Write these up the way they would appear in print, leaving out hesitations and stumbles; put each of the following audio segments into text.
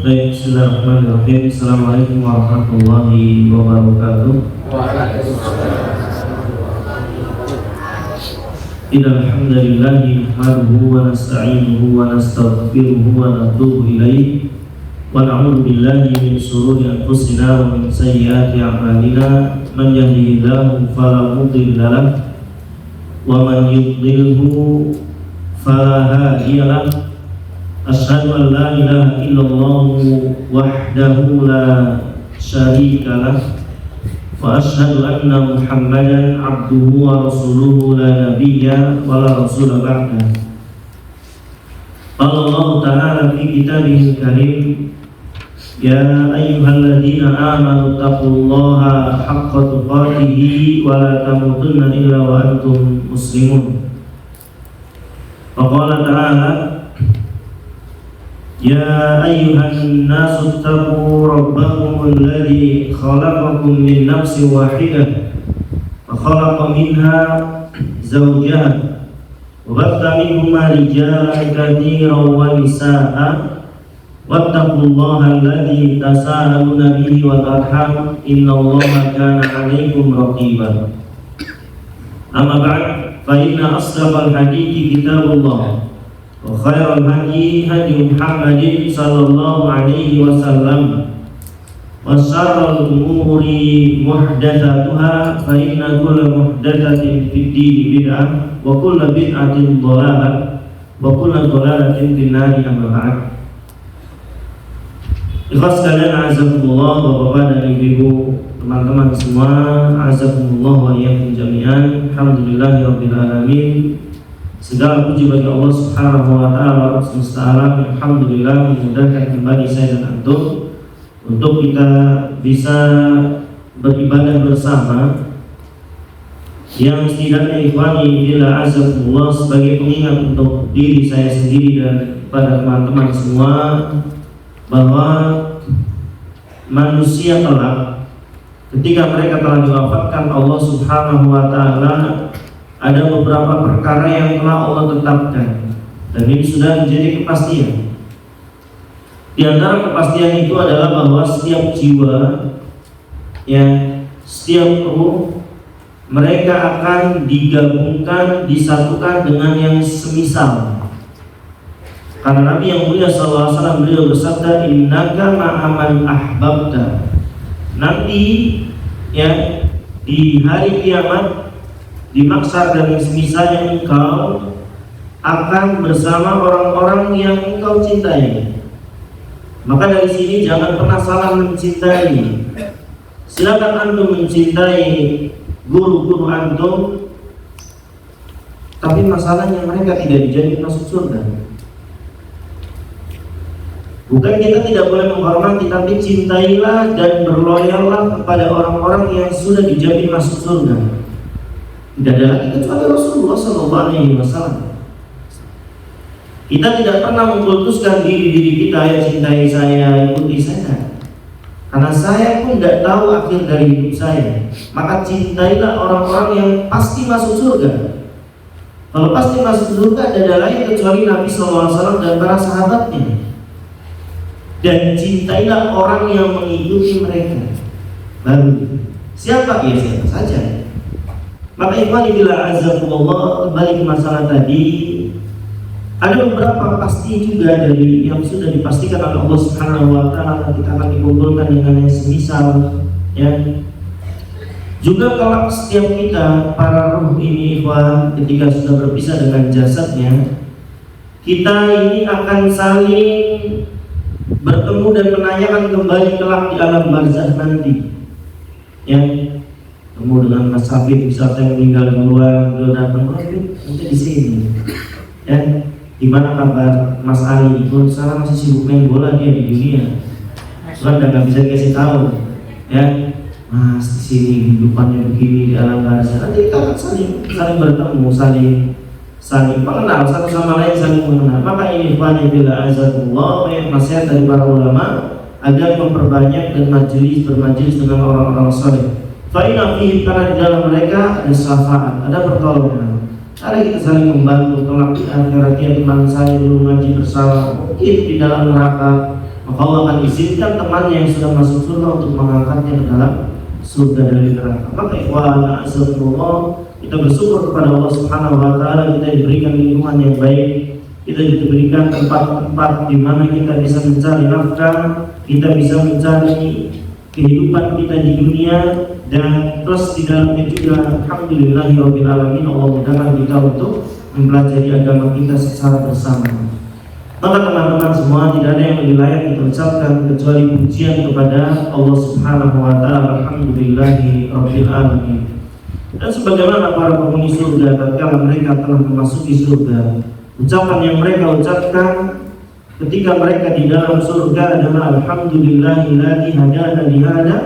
Baik, bismillahirrahmanirrahim. Assalamualaikum warahmatullahi wabarakatuh. Alhamdulillah nahmaduhu wa nasta'inuhu wa nastaghfiruhu wa natubu ilaihi wa na'udzu billahi min shururi anfusina wa min sayyiati a'malina. Man yahdihillahu fala mudilla lahu wa man yudlilhu fala hadiya lahu. Asyhadu an la ilaha illallah wahdahu la syarika lah wa asyhadu anna Muhammadan abduhu wa rasuluhu la nabiyya wa la rasula ba'dah. Allah Ta'ala fi kitabihil karim, ya ayyuhalladzina amanu taqullaha haqqa tuqatih wa la tamutunna illa wa antum muslimun. Wa qala ta'ala, ya ayyuhan nasu taqu rabbakum alladhi khalaqakum min nafsin wahidah wa khalaqa minha zawjaha wa batha minhuma rijalan katsiran wa nisaa'a wattaqullaha alladhi tasaaluna bihi wal arham innallaha kana 'alaykum raqiba. Amma ba'd, fa inna asdaqal hadithi kitabullah wa khairal hadi hadi Muhammadin sallallahu alaihi wasallam wa syarrul umuri muhdatsatuha fa inna kulla muhdatsatin fid din bid'ah wa kullu bid'atin dhalalah wa kullu dhalalatin fin nar. Amma ba'd. Ikhlas sekalian, azakumullah, bapak-bapak dan ibu-ibu, teman-teman semua, azakumullah wa iyyakum jami'an. Alhamdulillahirabbil alamin. Segala puji bagi Allah Subhanahu wa Ta'ala semesta alam yang alhamdulillah memudahkan kembali saya dan antum untuk kita bisa beribadah bersama, yang setidaknya ikhwani bila azakumullah sebagai pengingat untuk diri saya sendiri dan pada teman-teman semua bahwa manusia kelak ketika mereka telah diwafatkan Allah Subhanahu wa Ta'ala, ada beberapa perkara yang telah Allah tetapkan dan ini sudah menjadi kepastian. Di antara kepastian itu adalah bahwa setiap jiwa, setiap ruh, mereka akan digabungkan, disatukan dengan yang semisal. Karena Nabi yang mulia SAW beliau bersabda, innaka ma'aman ahbabta. Nanti di hari kiamat, di maksar dan semisalnya, engkau akan bersama orang-orang yang engkau cintai. Maka dari sini jangan pernah salah mencintai. Silakan antum mencintai guru-guru antum, tapi masalahnya mereka tidak dijadikan masuk surga. Bukan kita tidak boleh menghormati, tapi cintailah dan berloyallah kepada orang-orang yang sudah dijamin masuk surga. Tidak ada lagi kecuali Rasulullah SAW. Kita tidak pernah mengkultuskan diri kita, ya cintai saya, ikuti saya, karena saya pun tidak tahu akhir dari hidup saya. Maka cintailah orang-orang yang pasti masuk surga. Kalau pasti masuk surga, tidak ada lain kecuali Nabi SAW dan para sahabatnya. Dan cintailah orang yang mengikuti mereka. Baru siapa? Ya siapa saja. Maka ikhwan bila azakumullah, kembali ke masalah tadi, ada beberapa pasti juga dari yang sudah dipastikan oleh Allah Subhanahu wa Ta'ala. Kita akan dikumpulkan dengan yang semisal, Juga kalau setiap kita, para ruh ini ikhwan, ketika sudah berpisah dengan jasadnya, kita ini akan saling bertemu dan menanyakan kembali kelak di alam barzakh nanti. Ketemu dengan Mas Safid, bisa saya meninggal duluan, beliau datang, nanti di sini. Gimana kabar Mas Ali? Itu sekarang masih sibuk main bola dia di dunia. Soalnya udah nggak bisa dikasih tahu, Mas di sini kehidupannya begini di alam barzakh. Nanti kita akan saling bertemu, saling mengenal satu sama lain, saling mengenal. Maka ini bila azzakumullah, banyak nasihat dari para ulama agar memperbanyak dan bermajelis dengan orang-orang saleh. Fa'inna fihi, karena di dalam mereka ada syafaat, ada pertolongan, ada kita saling membantu. Kelak di akhirat, teman saya dulu ngaji bersama, mungkin di dalam neraka, maka Allah akan izinkan temannya yang sudah masuk surga untuk mengangkatnya ke dalam surga dari neraka. Maka ikhwan azzakumullah, kita bersyukur kepada Allah Subhanahu wa taala, kita diberikan lingkungan yang baik, kita diberikan tempat-tempat di mana kita bisa mencari nafkah, kita bisa mencari kehidupan kita di dunia, dan plus di dalamnya juga alhamdulillahirabbil alamin Allah mudahkan kita untuk mempelajari agama kita secara bersama. Maka teman-teman semua, tidak ada yang lebih layak kita ucapkan kecuali pujian kepada Allah Subhanahu wa taala, alhamdulillahirabbil alamin. Dan sebagaimana para penghuni surga tatkala mereka telah memasuki surga, ucapan yang mereka ucapkan ketika mereka di dalam surga adalah alhamdulillahilladzi hadana li hada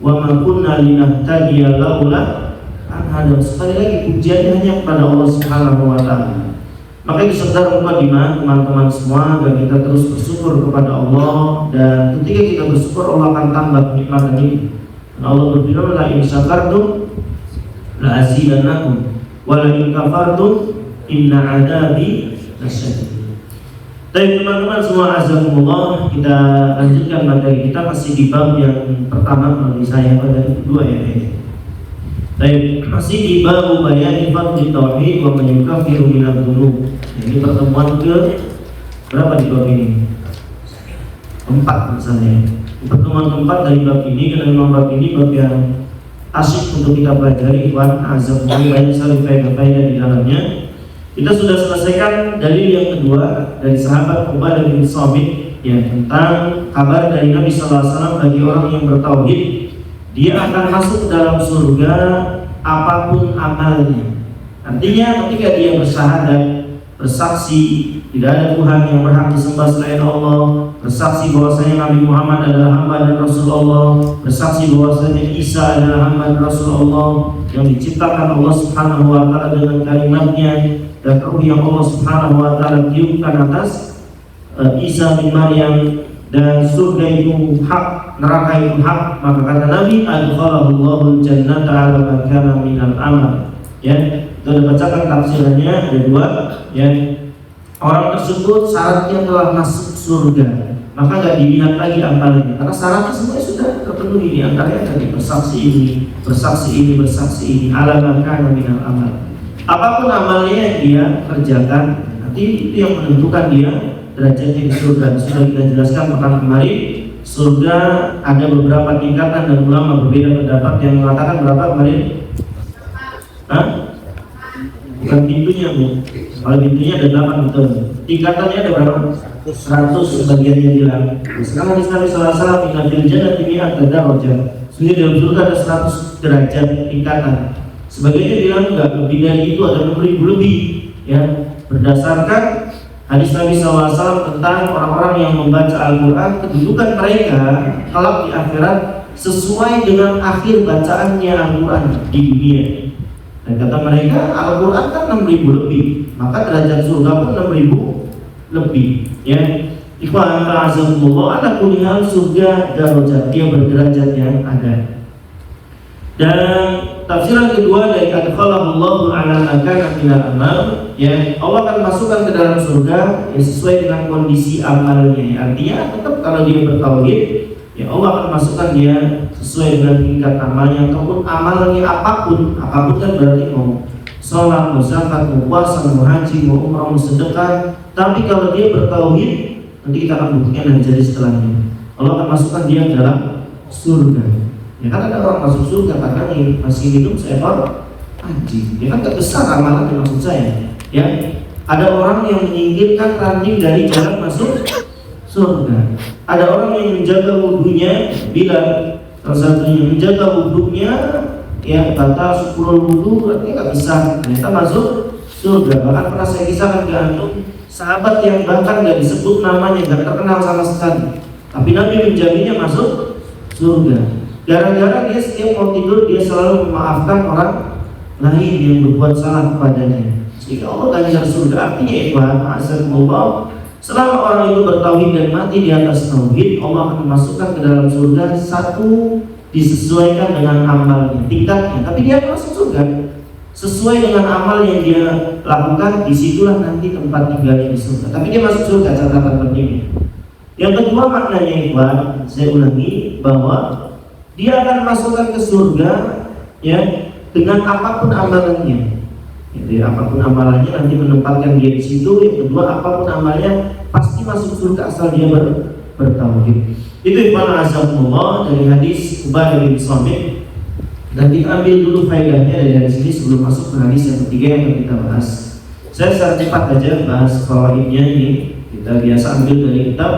wa ma kunna linahtadiya laula an hada. Sekali lagi pujiannya hanya kepada Allah Subhanahu wa taala. Makanya saudara mukadimah teman-teman semua, dan kita terus bersyukur kepada Allah, dan ketika kita bersyukur Allah akan tambah nikmat ini. Allah berfirman, la in syakartum la azidannakum wa la in kafartum inna adabi lasyadid. Baik teman-teman semua, azakumullah, kita lanjutkan materi kita masih di bab yang pertama bagi saya pada kedua ya. Baik, masih di bab bayani fadli tauhid wa man yukaffiru minadz dzunub. Ini pertemuan ke berapa di bab ini? 4 misalnya. Pertemuan keempat dari bab ini, karena memang bab ini bab yang asyik untuk kita pelajari, ikhwan azzakumullah, banyak sekali faedah-faedah di dalamnya. Kita sudah selesaikan dalil yang kedua dari sahabat Ubadah bin Samit yang tentang kabar dari Nabi sallallahu alaihi wasallam bagi orang yang bertauhid, dia akan masuk ke dalam surga apapun amalnya. Artinya ketika dia bersyahadat, bersaksi tidak ada Tuhan yang berhak disembah selain Allah, bersaksi bahwasanya Nabi Muhammad adalah hamba dan Rasul Allah, bersaksi bahwasanya Isa adalah hamba dan Rasul Allah yang diciptakan Allah Subhanahu wa taala dengan kalimatnya, dan ruh yang Allah Subhanahu wa taala tiupkan atas Isa bin Maryam, dan surga itu hak, neraka itu hak. Maka kata Nabi, adkhalahullahu jannata ala ma kana minal amal. Ya, kita bacakan tafsirannya ada 2. Ya, orang tersebut syaratnya telah masuk surga, maka nggak dilihat lagi amalnya, karena syaratnya semuanya sudah terpenuhi. Di antaranya tadi bersaksi ini, bersaksi ini, bersaksi ini, ala ma kana minal amal. Apapun amalnya yang dia kerjakan, nanti itu yang menentukan dia derajatnya di surga. Sudah kita jelaskan pekan kemarin, surga ada beberapa tingkatan dan ulama berbeda pendapat yang mengatakan berapa kemarin? Hah? Bukan pintunya Bu. Kalau pintunya ada 8 betul. Tingkatannya ada berapa? 100 sebagian yang bilang. Sekarang di Nabi sallallahu alaihi wasallam inna fil jannati mi'ata darajah. Sebenarnya dalam surga ada 100 derajat tingkatan. Sebagiannya bilang enggak, lebih dari itu, ada 6.000 lebih. Ya, berdasarkan hadis Nabi SAW tentang orang-orang yang membaca Al-Quran, kedudukan mereka kelak di akhirat sesuai dengan akhir bacaannya Al-Quran di dunia. Dan kata mereka, Al-Quran kan 6.000 lebih, maka derajat surga pun 6.000 lebih. Ya, ikhwan ta'azakumullah, ala kulli hal surga darajat, dia berderajat yang ada. Dan tafsiran kedua dari adkhalahullahu ala makana minal amal, ya, Allah akan masukkan ke dalam surga ya sesuai dengan kondisi amalnya. Artinya tetap kalau dia bertauhid, ya Allah akan masukkan dia sesuai dengan tingkat amalnya, ataupun amalnya apapun kan berarti mau sholat, mau zakat, mau puasa, mau haji, mau umrah, mau sedekah. Tapi kalau dia bertauhid, nanti kita akan buktikan dan jadi setelahnya, Allah akan masukkan dia ke dalam surga. Ya kan ada orang masuk surga karena masih hidup seekor anjing. Ya kan gak besar amalannya maksud saya. Ya, ada orang yang menyingkirkan ranting dari jalan masuk surga. Ada orang yang menjaga wudhunya, bila salah satunya menjaga wudhunya, ya batal 10 wudhu, artinya gak besar. Ternyata masuk surga. Bahkan pernah saya kisahkan ke antum, sahabat yang bahkan gak disebut namanya, gak terkenal sama sekali, tapi Nabi menjaminnya masuk surga. Gara-gara dia setiap mau tidur, dia selalu memaafkan orang lain yang berbuat salah kepadanya, sehingga Allah ganjar surga. Artinya ikhwan azzakumullah, selama orang itu bertauhid dan mati di atas tauhid, Allah akan memasukkan ke dalam surga. Satu, disesuaikan dengan amalnya, tingkatnya, tapi dia akan masuk surga sesuai dengan amal yang dia lakukan. Disitulah nanti tempat tinggalnya di surga, tapi dia masuk surga. Catatan penting, Yang kedua maknanya ikhwan, saya ulangi bahwa dia akan masukkan ke surga ya dengan apapun amalannya. Jadi apapun amalannya nanti menempatkan dia di situ. Yang kedua apapun amalnya pasti masuk surga asal dia bertauhid. Itu ikhwan azamullah dari hadis Ubadah bin Samit. Dan kita ambil dulu faedahnya dari hadis ini sebelum masuk ke hadis yang ketiga yang akan kita bahas. Saya secara cepat aja bahas fawaidnya ini. Kita biasa ambil dari kitab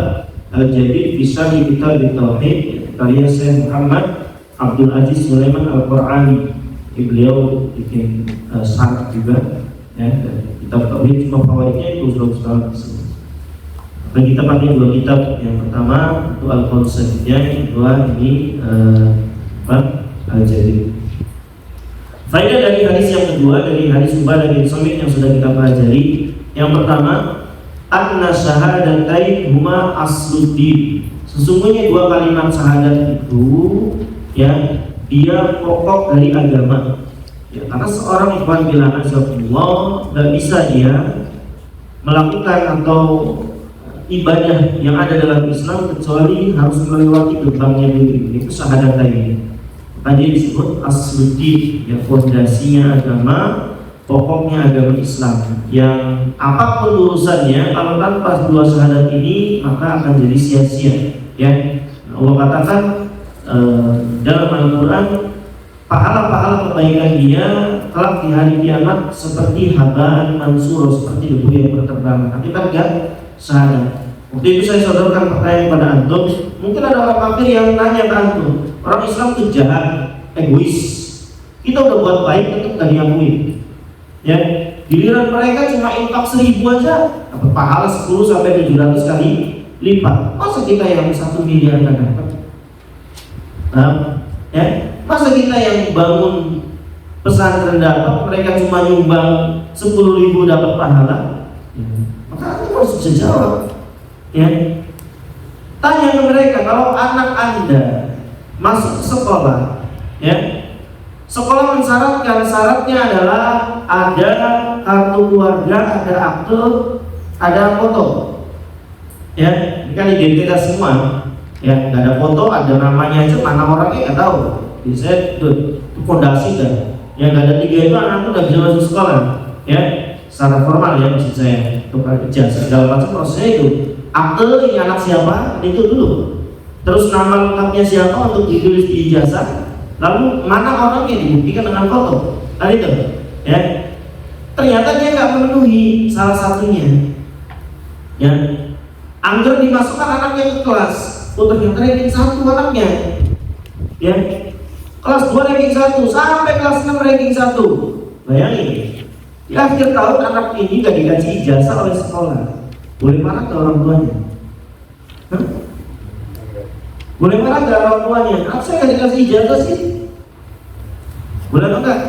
Al-Jadid fi Syarh Kitab Tauhid karya Syekh Muhammad Abdul Aziz Sulaiman Al-Qur'ani. Beliau bikin syarah juga ya, kitab Tauhid, cuma fawaidnya itu sudah dan kita pakai dua kitab. Yang pertama itu Al-Konsepnya, yang kedua ini Al-Jadid. Faedah dari hadis yang kedua dari hadis Ubadah bin Samit yang sudah kita pelajari. Yang pertama, anna syahadatain huma asluddin. Sesungguhnya dua kalimat syahadat itu ya dia pokok dari agama. Ya, karena seorang ikhwan bila azabullah tidak bisa dia melakukan atau ibadah yang ada dalam Islam kecuali harus melewati gerbangnya dulu. Itu syahadatain. Tadi disebut asluddin, yang fondasinya agama, pokoknya agama Islam. Yang apapun urusannya, kalau tanpa dua syahadat ini maka akan jadi sia-sia. Ya, Allah katakan dalam Al-Quran, pahala-pahala kebaikan dia kelak di hari kiamat seperti habaan mansur, seperti debu yang berterbangan. Akibat gak syahadat. Waktu itu saya sodorkan pertanyaan pada antum. Mungkin ada orang kafir yang nanya ke antum, orang Islam itu jahat, egois. Kita udah buat baik tetap gak diakui. Ya, giliran mereka cuma infak 1000 aja dapat pahala 10 sampai 700 kali lipat. Masa kita yang 1 miliar gak dapat? Ya, masa kita yang bangun pesantren dapat, mereka cuma nyumbang 10.000 dapat pahala? Ya. Maka Anda harus bisa jawab. Ya, tanya ke mereka, kalau anak Anda masuk ke sekolah, ya, sekolah mensyaratkan syaratnya adalah ada kartu keluarga, ada akte, ada foto. Ya, ini kan identitas semua. Ya, nggak ada foto, ada namanya aja, mana orangnya nggak tahu. Bisa itu fondasi kan. Yang nggak ada 3 itu anak itu udah bisa masuk sekolah. Ya, secara formal ya maksud saya. Tukar ijazah segala macam prosesnya itu. Akte ini anak siapa, itu dulu. Terus nama lengkapnya siapa untuk ditulis di ijazah. Lalu mana orangnya dibuktikan dengan foto. Tadi itu. Ya, ternyata dia nggak memenuhi salah satunya. Ya, anggar dimasukkan anaknya ke kelas. Ternyata ranking 1 anaknya. Ya, kelas 2 ranking 1 sampai kelas 6 ranking 1. Bayangin, di akhir tahun anak ini gak dikasih ijazah oleh sekolah. Boleh marah ke orang tuanya? Hah? Boleh marah ke orang tuanya? Kenapa saya gak dikasih ijazah sih? Boleh atau enggak?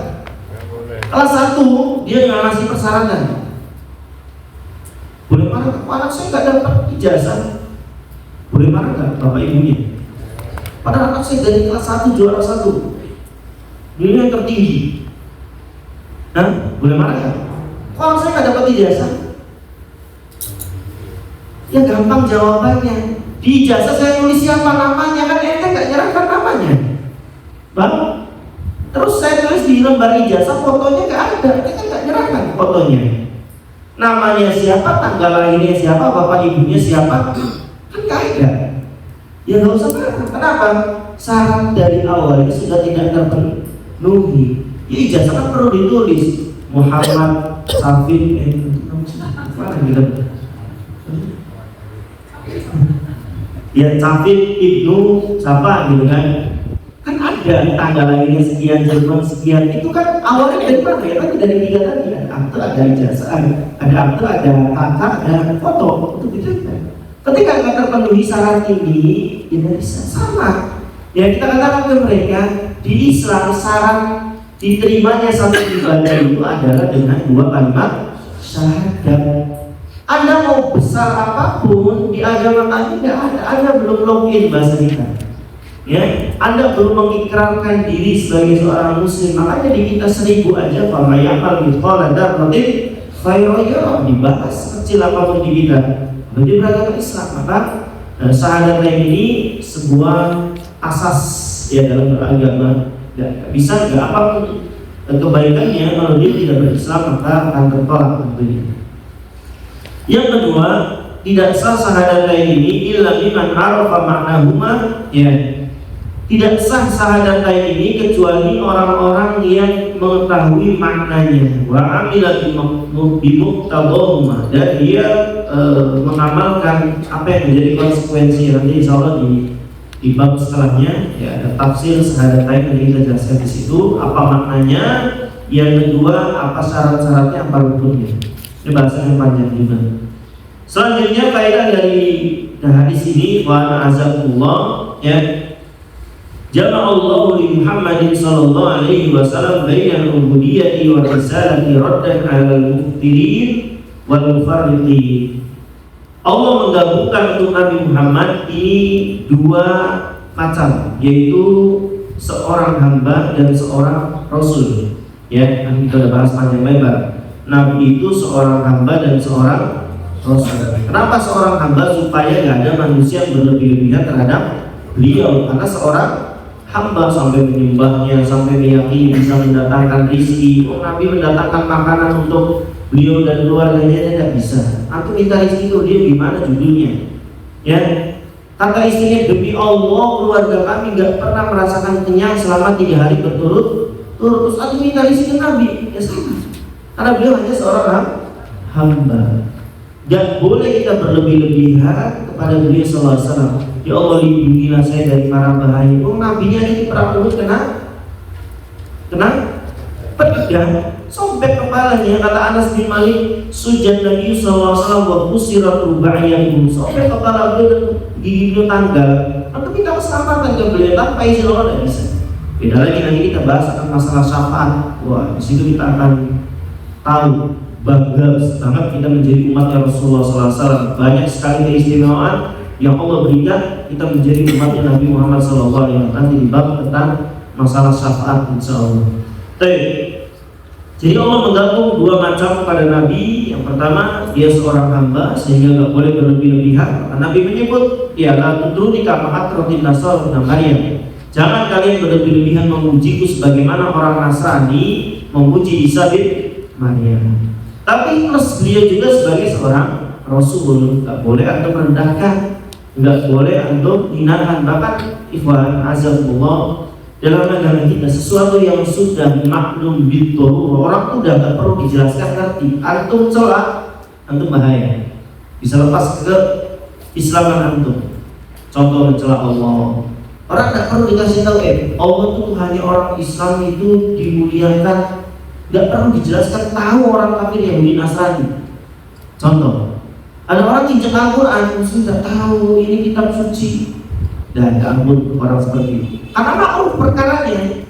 Kelas 1 dia gak ngasih persyaratan. Boleh marah ke anak saya gak dapat ijazah? Boleh marah nggak bapak ibunya? Padahal anak saya dari kelas 1 juara 1, nilai tertinggi. Nah, boleh marah nggak? Kalau saya nggak dapat ijazah, ya gampang jawabannya. Di ijazah saya tulis siapa namanya, kan ente nggak nyerahkan namanya, bang. Terus saya tulis di lembar ijazah fotonya nggak ada, ente kan nggak nyerahkan fotonya. Namanya siapa, tanggal lahirnya siapa, bapak ibunya siapa. Kan gak ada. Ya gak usah marah. Kenapa? Syarat dari awal itu sudah tidak terpenuhi. Ya ijazah kan perlu ditulis Muhammad Safin gitu. Ya Safin Ibnu siapa gitu kan. Kan ada tanggal lahirnya sekian, jam sekian. Itu kan awalnya dari mana ya? Kan dari 3 tadi. Ada akte, ada ijazah, ada akte, ada kakak, ada foto. Itu gitu kan. Ketika nggak terpenuhi syarat ini, tidak bisa sama. Ya kita katakan ke mereka, di Islam syarat diterimanya satu ibadah itu adalah dengan 2 kalimat syahadat. Anda mau besar apapun di agama kami tidak ada. Anda belum login bahasa kita. Ya, Anda belum mengikrarkan diri sebagai seorang muslim. Makanya di kita 1000 aja, famayakal mithqala dzarratin khairan yarah, dibahas kecil apapun di kita. Bagi beragama Islam, maka Syahadat ini sebuah asas ya dalam beragama. Gak bisa nggak apapun kebaikannya kalau dia tidak berislam maka akan tertolak tentunya. Yang kedua, tidak sah syahadat ini illa liman arafa ma'nahuma ya. Tidak sah syahadat ini kecuali orang-orang yang mengetahui maknanya wa amila bimuqtadahuma dan dia mengamalkan apa yang menjadi konsekuensi. Nanti insyaallah di bab setelahnya ya ada tafsir syahadat yang kita jelaskan di situ apa maknanya. Yang kedua, apa syarat-syaratnya, apa rukunnya. Ini bahasa yang panjang juga. Selanjutnya faedah dari hadis ini wa azakumullah ya. Jama'allahu li Muhammadin sallallahu alaihi wasallam bainal ubudiyyati wa risalati raddan 'alal muftirin wal mufarriqin. Allah menggabungkan untuk Nabi Muhammad ini dua macam, yaitu seorang hamba dan seorang rasul. Ya, nanti kita udah bahas panjang lebar. Nabi itu seorang hamba dan seorang rasul. Kenapa seorang hamba? Supaya nggak ada manusia yang berlebih-lebihan terhadap beliau. Karena seorang hamba sampai menyembahnya, sampai meyakini bisa mendatangkan rizki. Nabi mendatangkan makanan untuk beliau dan keluarganya tidak bisa. Atau minta rizki itu dia gimana judulnya? Ya, kata istrinya, demi Allah keluarga kami nggak pernah merasakan kenyang selama 3 hari berturut-turut. Terus aku minta rizki Nabi, ya sama. Karena beliau hanya seorang hamba. Gak boleh kita berlebih-lebihan kepada beliau sallallahu alaihi wasallam. Ya Allah, lindungilah saya dari mara bahaya. Nabinya ini pernah kena pedang, sobek kepalanya. Kata Anas bin Malik, sujud Nabi sallallahu alaihi wasallam wa kusirat rubaiyahum. Sobek kepala beliau dan gigi beliau tanggal. Maka kita keselamatan ke beliau tanpa izin Allah tidak bisa. Beda lagi nanti kita bahas akan masalah syafaat. Wah, di situ kita akan tahu bangga sangat kita menjadi umat Rasulullah SAW. Banyak sekali keistimewaan yang Allah berikan kita menjadi umatnya Nabi Muhammad SAW. Nanti di bab tentang masalah syafaat insyaallah. Jadi Allah menggabung dua macam pada Nabi. Yang pertama, dia seorang hamba sehingga tidak boleh berlebih-lebihan. Nabi menyebut, ya la tudruni kama atratin nasara ibn Maryam. Jangan kalian berlebih-lebihan memujiku sebagaimana orang Nasrani memuji Isa bin Maryam. Tapi plus beliau juga sebagai seorang Rasul, nggak boleh antum merendahkan, nggak boleh antum hinakan. Bahkan ikhwan azabullah, dalam agama kita sesuatu yang sudah maklum bitur, orang udah nggak perlu dijelaskan ngerti. Antum sholat, antum bahaya, bisa lepas ke Islaman antum. Contoh mencela Allah, orang nggak perlu dikasih tahu Allah itu hanya orang Islam itu dimuliakan. Gak perlu dijelaskan, tahu orang kafir Yahudi Nasrani. Contoh, ada orang injak Al-Quran, sudah tahu ini kitab suci. Dan ampun orang seperti itu. Karena makruf perkaranya.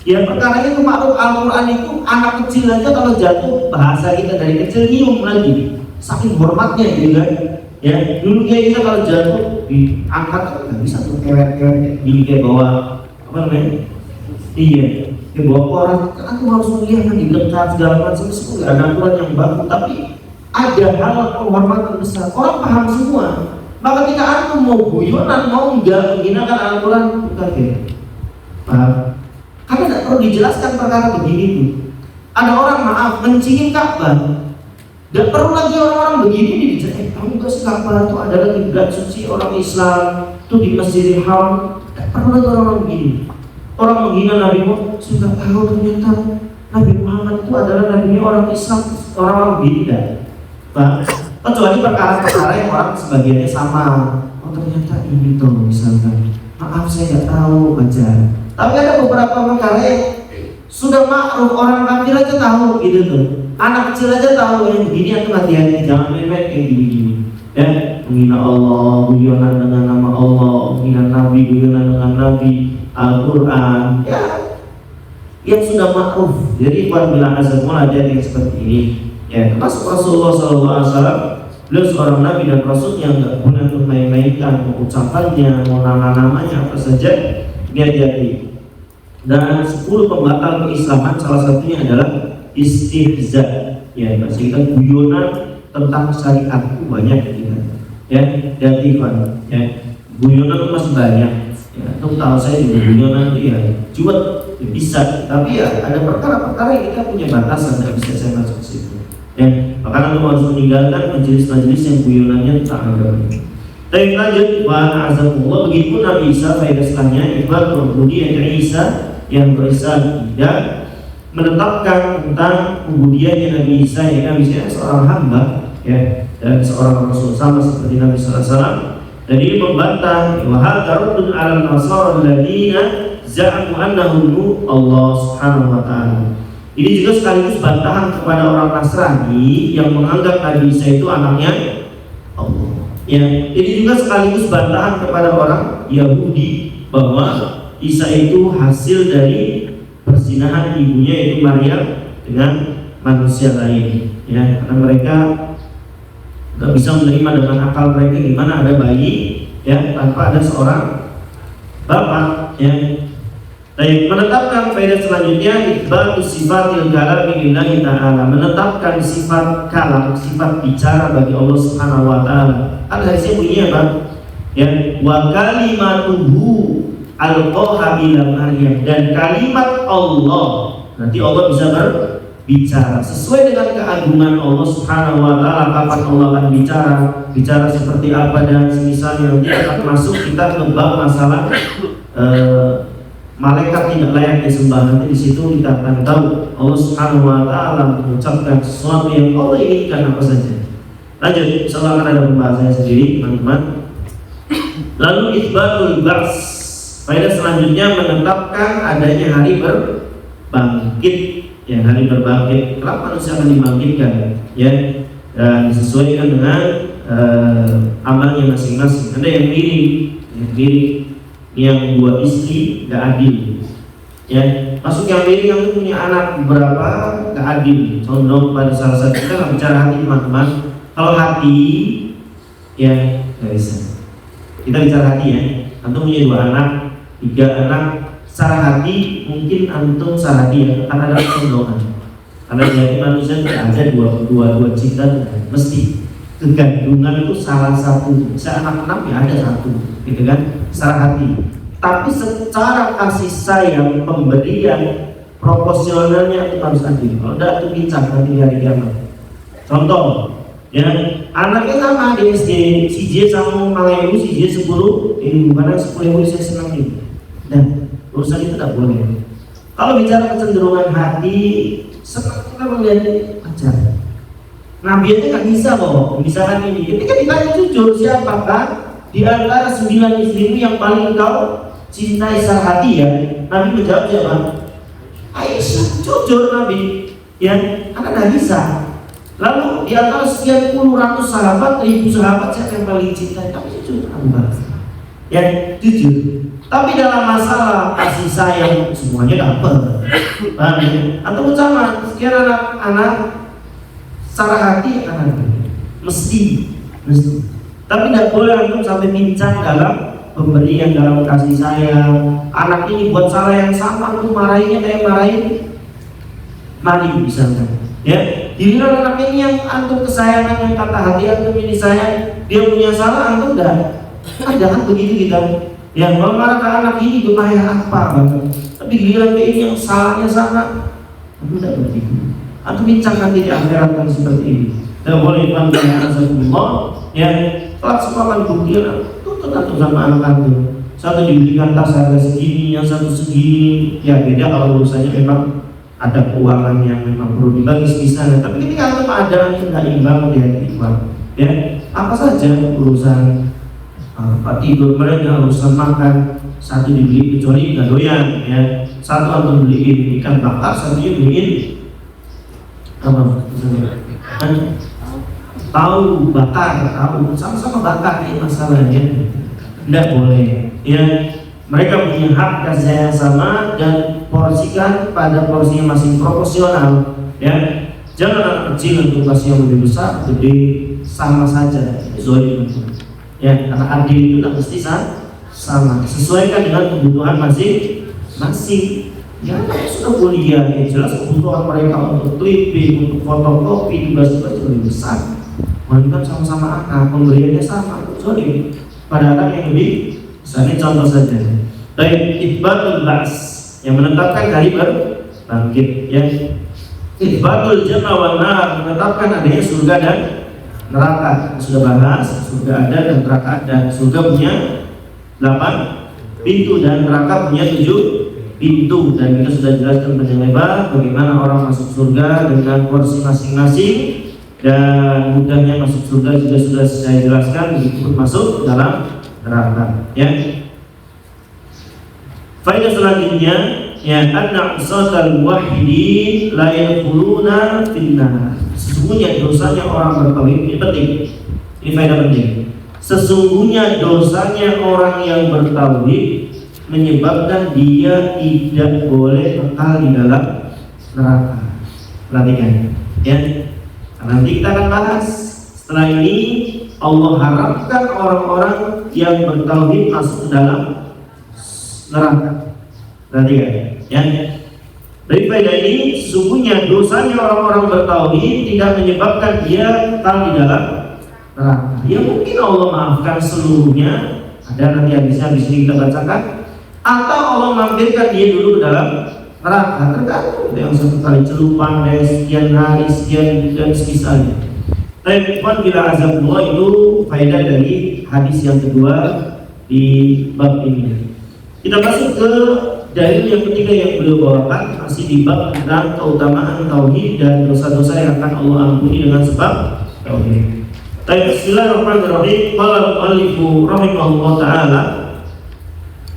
Ya perkaranya itu makruf. Al-Quran itu anak kecil aja kalau jatuh, bahasa kita dari kecil nyium lagi. Saking hormatnya gitu kan. Ya dulu kayak kita kalau jatuh diangkat nggak bisa tuh kewet-kewet gini kayak bawa apa namanya? Iya. Bahwa orang aku harus melihat di dekat segala macam, semua nggak ada aturan yang baku, tapi ada hal penghormatan besar. Orang paham semua. Maka ketika antum mau guyonan, mau enggak menghinakan Al-Quran, bukan ya? Paham? Karena tidak perlu dijelaskan perkara begini tuh. Ada orang maaf mencium Ka'bah, tidak perlu lagi orang-orang begini dijelaskan. Kamu nggak sih Ka'bah itu adalah kiblat suci orang Islam, itu di Masjidil Haram. Tidak perlu lagi orang-orang begini. Orang menghina Nabi Muhammad sudah tahu ternyata Nabi Muhammad itu adalah nabinya orang Islam, orang-orang beda. Kecuali perkara-perkara yang orang sebagiannya sama. Oh ternyata ini tuh misalkan. Maaf saya nggak tahu baca. Tapi ada beberapa perkara yang sudah makruf, orang kafir aja tahu gitu tuh. Anak kecil aja tahu yang begini atau hati-hati, jangan main-main kayak gini-gini. Ya, menghina Allah, guyonan dengan nama Allah, menghina Nabi, guyonan dengan Nabi. Al-Quran ya, yang sudah makruf. Jadi kalau bilang azamul aja yang seperti ini ya, termasuk Rasulullah SAW. Beliau seorang Nabi dan Rasul yang nggak boleh untuk main-mainkan ucapannya, mau nama-namanya apa saja hati-hati. Dan 10 pembatal keislaman salah satunya adalah istihza ya, bahasa kita guyonan tentang syariat itu banyak kita. ya, hati-hati kan, ya. Guyonan itu masih banyak, ya. Untuk tahu saya juga guyonan itu ya, cuat ya bisa, tapi ya ada perkara-perkara yang kita punya batasan, tidak bisa saya masuk ke situ. Ya, maka kita harus meninggalkan majelis-majelis yang guyonannya tak agama. Tapi lanjut, wa azakumullah, begitu Nabi Isa faedah setelahnya, iqbal kemudian Isa yang berisal tidak menetapkan tentang kemudiannya Nabi Isa, ya Nabi Isa seorang hamba, ya, dan seorang rasul sama seperti Nabi SAW. Dan ini membantah wa hadza raddun 'ala an-nasara alladziina za'amu annahu Allah Subhanahu wa ta'ala. Ini juga sekaligus bantahan kepada orang Nasrani yang menganggap Nabi Isa itu anaknya Allah. Ya, ini juga sekaligus bantahan kepada orang Yahudi bahwa Isa itu hasil dari persinahan ibunya yaitu Maryam dengan manusia lain. Ya, karena mereka nggak bisa menerima dengan akal mereka gimana ada bayi ya tanpa ada seorang bapak, ya. Baik, menetapkan faedah selanjutnya itsbatu sifatil kalami lillahi ta'ala, menetapkan sifat kalam, sifat bicara bagi Allah Subhanahu wa taala. Ada hadisnya bunyinya apa? Ya, wa kalimatuhu alqaha ila Maryam, dan kalimat Allah, nanti Allah bisa berbicara sesuai dengan keagungan Allah Subhanahu wa taala. Kapan Allah akan bicara seperti apa dan semisalnya, nanti akan masuk kita ke bab masalah malaikat tidak layak disembah. Nanti di situ kita akan tahu Allah Subhanahu wa taala mengucapkan sesuatu yang Allah inginkan apa saja. Lanjut, insyaallah akan ada pembahasannya sendiri, teman-teman. Lalu itsbatul ba'ts, faedah selanjutnya menetapkan adanya hari berbangkit, ya, hari berbangkit. Kelak manusia akan dibangkitkan, ya, dan disesuaikan dengan amalnya masing-masing. Ada yang mirip, yang dua istri gak adil, ya, masuk yang mirip yang punya anak berapa gak adil. Condong pada salah satu, kita nggak bicara hati teman-teman. Kalau hati, ya nggak bisa. Kita bicara hati, ya. Antum punya 2 anak, 3 anak, secara hati mungkin antum sehati, ya, karena ada condongan. Karena jadi manusia tidak ada dua cinta, mesti kegantungan itu salah satu. Bisa anak 6 ya ada satu, gitu kan? Secara hati. Tapi secara kasih sayang, pemberian, proporsionalnya itu harus adil. Kalau tidak itu bincang nanti di hari kiamat. Contoh, ya, anaknya sama di SD, si J sama Malayu, si J 10.000, karena 10.000 saya senang ini. Dan urusan itu tidak boleh. Kalau bicara kecenderungan hati, senang kita melihat aja. Nabi itu nggak bisa kok, misalkan ini. Ketika ditanya jujur, siapakah di antara 9 istrimu yang paling kau cintai secara hati, ya? Nabi menjawab siapa? Aisyah. Jujur Nabi, ya, karena nggak bisa. Lalu di antara sekian puluh ratus sahabat, 1000 sahabat, siapa yang paling cintai? Tapi jujur, Abu Bakar. Ya, jujur. Tapi dalam masalah kasih sayang semuanya dapat. Atau sama sekian anak-anak secara hati akan mesti. Tapi tidak boleh antum sampai bincang dalam pemberian, dalam kasih sayang. Anak ini buat salah yang sama, antum marahinnya kayak marahin mari misalnya. Ya, giliran anak ini yang antum kesayangan, yang kata hati antum ini sayang, dia punya salah, antum enggak. Jangan begitu kita. Ya, kalau marah ke anak ini bahaya apa? Tapi giliran ke ini yang salahnya sama, antum tidak begitu. Antum bincang nanti di akhirat kan seperti ini. Tidak boleh pandang azabullah, ya. Kelak semua akan buktikan, tuntut antum sama anak antum. Satu diberikan tas harga segini, yang satu segini, ya beda kalau urusannya memang ada keuangan yang memang perlu dibagi semisal. Tapi ketika antum ada yang tidak imbang, dia imbang, ya. Apa saja urusan tidur mereka, urusan makan, satu dibeli kecuali nggak doyan, ya. Satu antum beliin ikan bakar, satunya beliin apa? Tahu bakar, tahu sama-sama bakar, ini masalahnya. Tidak boleh, ya. Mereka punya hak kasih yang sama dan porsikan pada porsinya masing proporsional, ya. Jangan anak kecil untuk kasih yang lebih besar, gede sama saja, zolim, ya. Karena adil itu tidak mesti sama, sesuaikan dengan kebutuhan masing-masing. Ya, sudah kuliah, ya jelas kebutuhan mereka untuk clipping, untuk fotokopi juga lebih besar. Kan sama-sama anak, pemberiannya sama, sorry, pada anak yang lebih. Misalnya contoh saja, baik itsbatul ba's, yang menetapkan hari bangkit, ya. Itsbatul jannah wan nar, menetapkan adanya surga dan neraka. Sudah bahas, surga ada dan neraka ada. Surga punya 8 pintu dan neraka punya 7 pintu, dan kita sudah jelaskan panjang lebar bagaimana orang masuk surga dengan porsi masing-masing. Dan mudahnya masuk surga juga sudah saya jelaskan, begitu masuk dalam neraka, ya. Faedah selanjutnya, ya, anna usatal muwahhidin la yadkhuluna finnar. Sesungguhnya dosanya orang bertauhid, ini penting. Ini faedah penting. Sesungguhnya dosanya orang yang bertauhid menyebabkan dia tidak boleh kekal di dalam neraka. Perhatikan, ya. Nanti kita akan bahas. Setelah ini Allah harapkan orang-orang yang bertauhid masuk ke dalam neraka. Perhatikan, ya. Dari faedah ini, sesungguhnya dosanya orang-orang bertauhid tidak menyebabkan dia kekal di dalam neraka. Ya mungkin Allah maafkan seluruhnya, ada nanti habisnya habis ini kita bacakan, atau Allah mampirkan dia dulu ke dalam neraka, tergantung yang satu kali celupan dari sekian hari, sekian dan sekisalnya. Tapi bila azabullah itu faedah dari hadis yang kedua di bab ini. Kita masuk ke dalil yang ketiga yang beliau bawakan, masih di bab tentang keutamaan tauhid dan dosa-dosa yang akan Allah ampuni dengan sebab tauhid. Bismillahirrahmanirrahim. Qala al-mu'allifu rahimahullah ta'ala,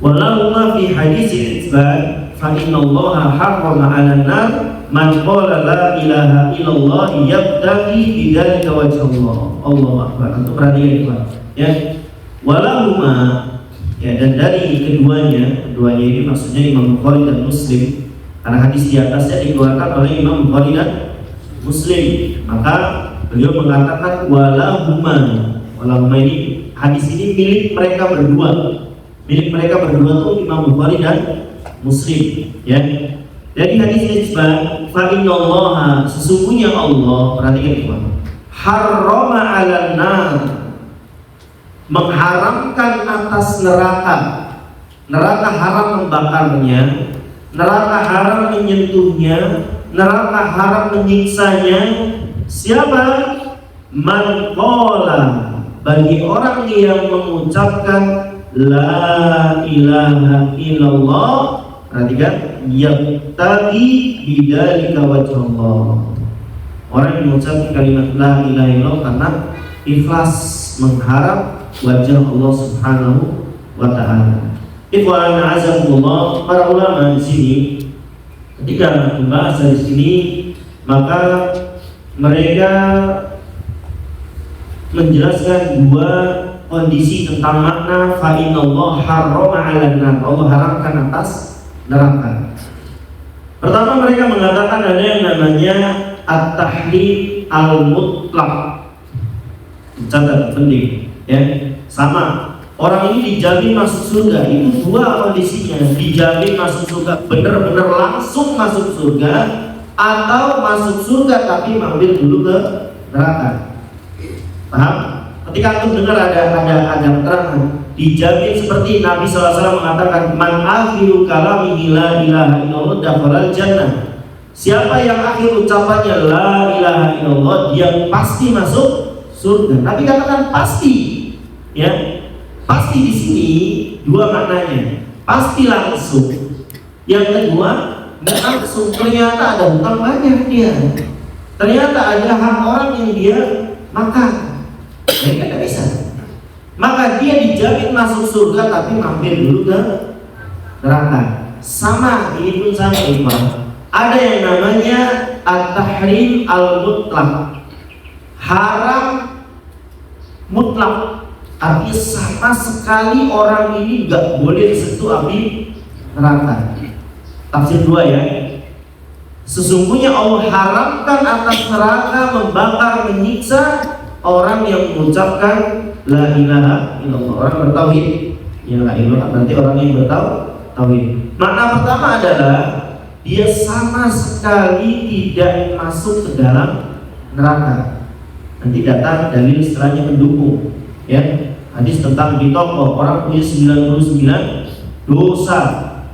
walahuma fi hadis itsbat fa innallaha harrama 'alan nar man qala la ilaha illallah yabtaghi bidzalika wajhallah. Allahu akbar. Untuk perhatikan itu, ya. Walahuma, ya, dan dari keduanya ini maksudnya Imam Bukhari dan Muslim, karena hadis di atasnya dikeluarkan oleh Imam Bukhari dan Muslim, maka beliau mengatakan walahuma ini, hadis ini milik mereka berdua. Milik mereka berdua itu Imam Bukhari dan Muslim, ya. Jadi hadis isbat fa innallaha, sesungguhnya Allah, perhatikan itu, harrama 'alan nar, mengharamkan atas neraka. Neraka haram membakarnya, neraka haram menyentuhnya, neraka haram menyiksanya. Siapa? Man qala, bagi orang yang mengucapkan la ilaha illallah, perhatikan, yabtaghi bidzalika wajhallah. Orang yang mengucapkan kalimat la ilaha illallah karena ikhlas mengharap wajah Allah Subhanahu wa ta'ala. Ikhwan azakumullah, para ulama di sini ketika membahas dari sini, maka mereka menjelaskan dua kondisi tentang makna fa innallaha harrama 'alan nar, Allah haramkan atas neraka. Pertama, mereka mengatakan ada yang namanya at-tahrim al-mutlaq. Catat penting, ya. Sama, orang ini dijamin masuk surga. Itu dua kondisinya, dijamin masuk surga, benar-benar langsung masuk surga, atau masuk surga tapi mampir dulu ke neraka. Paham? Ketika aku dengar ada keterangan dijamin seperti Nabi SAW mengatakan, man akhiru kalamihi la ilaha illallah dakhalal jannah. Siapa yang akhir ucapannya la ilaha illallah, dia pasti masuk surga. Nabi katakan pasti, ya. Pasti di sini dua maknanya. Pasti langsung. Yang kedua, nggak langsung. Ternyata ada hutang banyak dia. Ternyata ada hak orang yang dia makan. Ya, tidak bisa. Maka dia dijamin masuk surga tapi mampir dulu ke neraka. Sama, ini pun sama, Iqbal. Ada yang namanya at-tahrim al-mutlaq, haram mutlak, artinya sama sekali orang ini nggak boleh disentuh api neraka. Tafsir dua, ya. Sesungguhnya Allah haramkan atas neraka membakar, menyiksa orang yang mengucapkan la ilaha illallah, orang bertauhid. Ya, la ilaha berarti orang yang bertauhid. Makna pertama adalah dia sama sekali tidak masuk ke dalam neraka. nanti datang dalil setelahnya mendukung. Ya, hadis tentang bitokoh, orang punya 99 dosa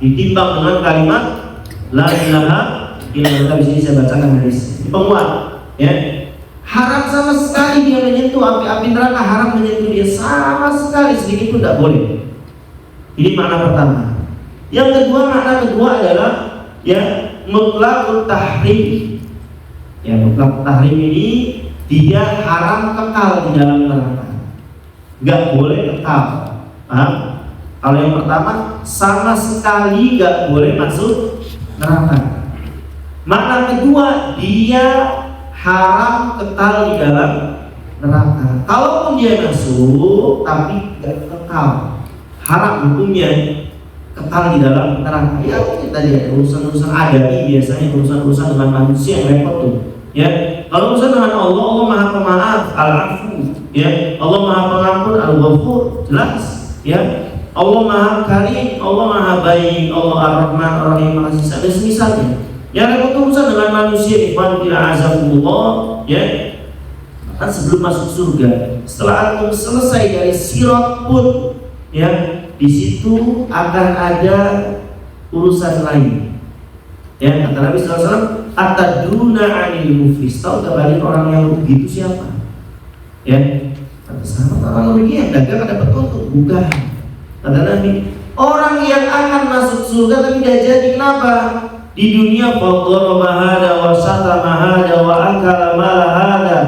ditimbang dengan kalimat la ilaha illallah. Di sini saya bacakan hadis. Penguat, ya. Haram sama sekali dia menyentuh api neraka, haram menyentuh dia sama sekali, sedikit pun tidak boleh. Ini makna pertama. Yang kedua, makna kedua adalah ya mutlaqut tahrim. Ya, mutlaqut tahrim ini dia haram kekal di dalam neraka. Enggak boleh kekal. Paham? Kalau yang pertama sama sekali enggak boleh masuk neraka. Makna kedua, dia haram kekal di dalam neraka. Kalaupun dia masuk tapi tidak kekal, haram hukumnya kekal di dalam neraka. Ya kita lihat urusan-urusan adabi, biasanya urusan-urusan dengan manusia yang repot tuh. Ya, kalau urusan dengan Allah, Allah Maha Pemaaf, Al-Afu. Ya, Allah Maha Pengampun, Al-Ghafur. Jelas. Ya, Allah Maha Karim, Allah Maha Baik, Allah Ar-Rahman Ar-Rahim, Makasih dan semisalnya. Yang repot urusan dengan manusia, ikhwan bila azakumullah, ya. Kan sebelum masuk surga, setelah antum selesai dari sirat pun, ya, di situ akan ada urusan lain. Ya, kata Nabi SAW, ataduna 'anil muflis. Tahu kabarin orang yang rugi itu siapa? Ya, kata sahabat, orang rugi yang dagang dapat untung. Bukan. Kata Nabi, orang yang akan masuk surga tapi tidak jadi. Kenapa? Di dunia fadhara hada wa satama hada wa akala mala hada.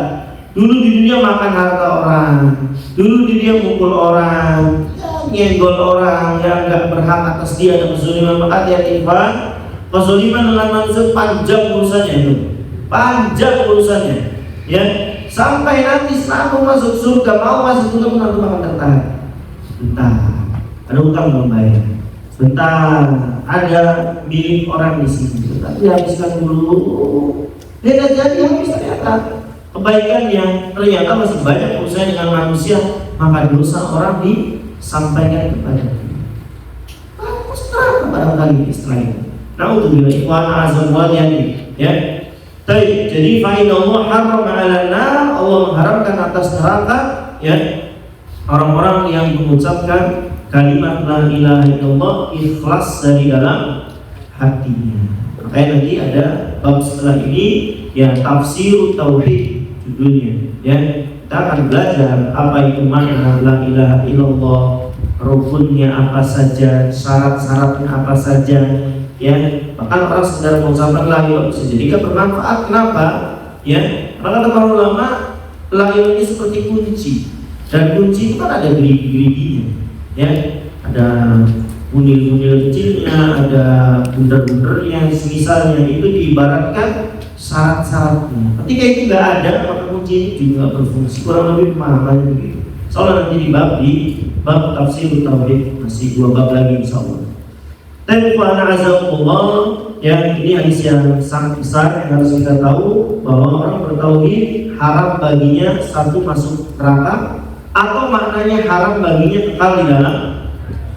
Dulu di dunia makan harta orang, dulu di dunia mukul orang, nyenggol orang yang enggak berhak atas dia, dan kezaliman. Maka hati-hati, kezaliman dengan manusia panjang urusannya itu, panjang urusannya. Ya, sampai nanti saat mau masuk surga, mau masuk surga pun nanti akan tertahan. Bentar, ada utang belum bayar. Bentar, ada milik orang di sini, tapi habiskan dulu. Dia jadi habis ternyata. Kebaikan yang ternyata masih banyak urusan dengan manusia, maka dosa orang disampaikan kepada dia. Bagus terang barangkali setelah itu. Na'udzubillah ikhwan azam wal yani. Ya. Jadi fa'inna Allah haram 'alan nar, Allah mengharamkan atas neraka, ya, orang-orang yang mengucapkan kalimat la ilaha illallah ikhlas dari dalam hatinya. Makanya nanti ada bab setelah ini, ya, tafsir tauhid judulnya. Ya, kita akan belajar apa itu makna la ilaha illallah, rukunnya apa saja, syarat-syaratnya apa saja. Ya, bahkan orang sekedar mengucapkan la ilaha bisa jadi gak bermanfaat. Kenapa? Ya, karena kata para ulama, la ilaha ini seperti kunci, dan kunci itu kan ada gerigi-geriginya. Ya, ada bunil-bunil kecilnya, ada bundar-bundarnya, semisalnya. Itu diibaratkan syarat-syaratnya. Ketika itu nggak ada, maka kunci ini juga berfungsi. Kurang lebih pemahamannya begitu. Soalnya nanti di bab tafsir tauhid, masih 2 bab lagi insyaallah. Tapi pada azabullah, ya, ini hadis yang sangat besar yang harus kita tahu, bahwa orang bertauhid haram baginya satu masuk neraka, atau maknanya haram baginya kekal di dalam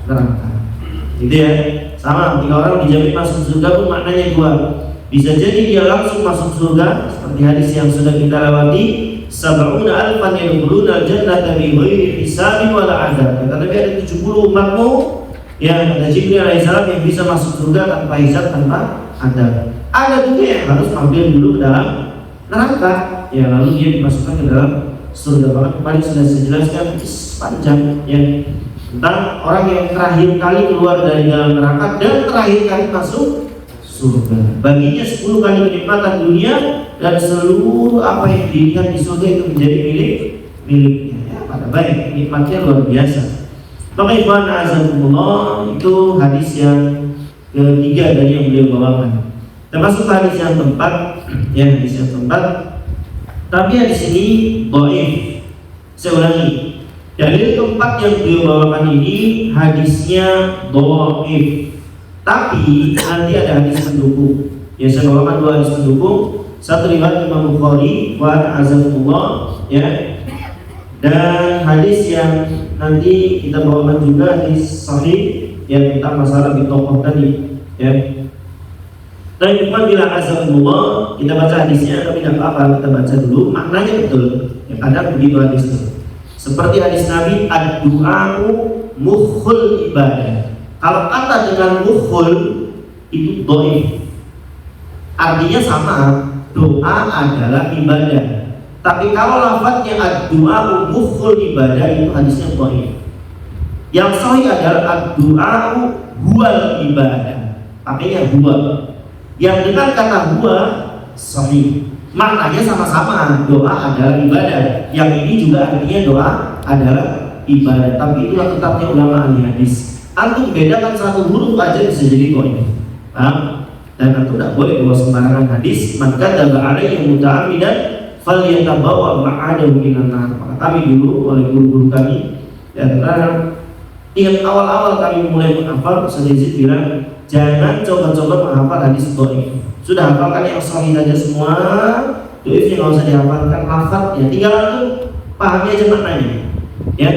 neraka. Gitu ya. Sama, ketika orang dijamin masuk surga pun maknanya 2. Bisa jadi dia langsung masuk surga, seperti hadis yang sudah kita lewati, sab'una alfan yadkhuluna al-jannata bi ghairi hisabin wala adzab. Kata Nabi, ada 70 umatmu yang kata Jibril alaihissalam yang bisa masuk surga tanpa hisab, tanpa adzab. Ada juga yang harus mampir dulu ke dalam neraka, ya, lalu dia dimasukkan ke dalam surga. Bahkan kemarin sudah saya jelaskan panjang, ya, tentang orang yang terakhir kali keluar dari dalam neraka dan terakhir kali masuk surga. Baginya 10 kali kenikmatan dunia, dan seluruh apa yang dilihat di surga itu menjadi miliknya. Ya, pada baik, nikmatnya luar biasa. Maka ikhwan azakumullah, itu hadis yang ketiga dari yang beliau bawakan. Termasuk hadis yang keempat, ya, hadis yang keempat. Tapi hadis ini dhaif. Saya ulangi. Dalil keempat yang beliau bawakan ini hadisnya dhaif. Tapi nanti ada hadis pendukung. Ya, saya bawakan 2 hadis pendukung. Satu riwayat Imam Bukhari wa azamullah, ya. Dan hadis yang nanti kita bawakan juga hadis sahih yang tentang masalah bitokoh tadi, ya. Dan bila azamullah, kita baca hadisnya, tapi tidak apa-apa, kita baca dulu maknanya betul. Ya, kadang begitu hadis itu. Seperti hadis Nabi, ad-du'a'u mukhul ibadah. Kalau kata dengan mukhul itu dhaif. Artinya sama, doa adalah ibadah. Tapi kalau lafadznya ad-du'a'u mukhul ibadah itu hadisnya dhaif. Yang sahih adalah ad-du'a'u huwal ibadah. Pakainya huwa. Yang dengan kata huwa sahih. Maknanya sama-sama, doa adalah ibadah. Yang ini juga artinya doa adalah ibadah. Tapi itulah tetapnya ulama ahli hadis. Antum bedakan satu huruf aja bisa jadi dhaif. Paham? Dan antum tidak boleh bawa sembarangan hadis. Man kadzaba alayya muta'ammidan falyatabawa maq'adahu minan nar. Maka kami dulu oleh guru-guru kami dan ingat awal-awal kami mulai menghafal, Ustaz Yazid bilang jangan coba-coba menghafal hadis dhaif. Sudah hafalkan yang sahih aja semua, dhaifnya nggak usah dihafalkan lafadznya, tinggal itu pahami aja maknanya. Ya,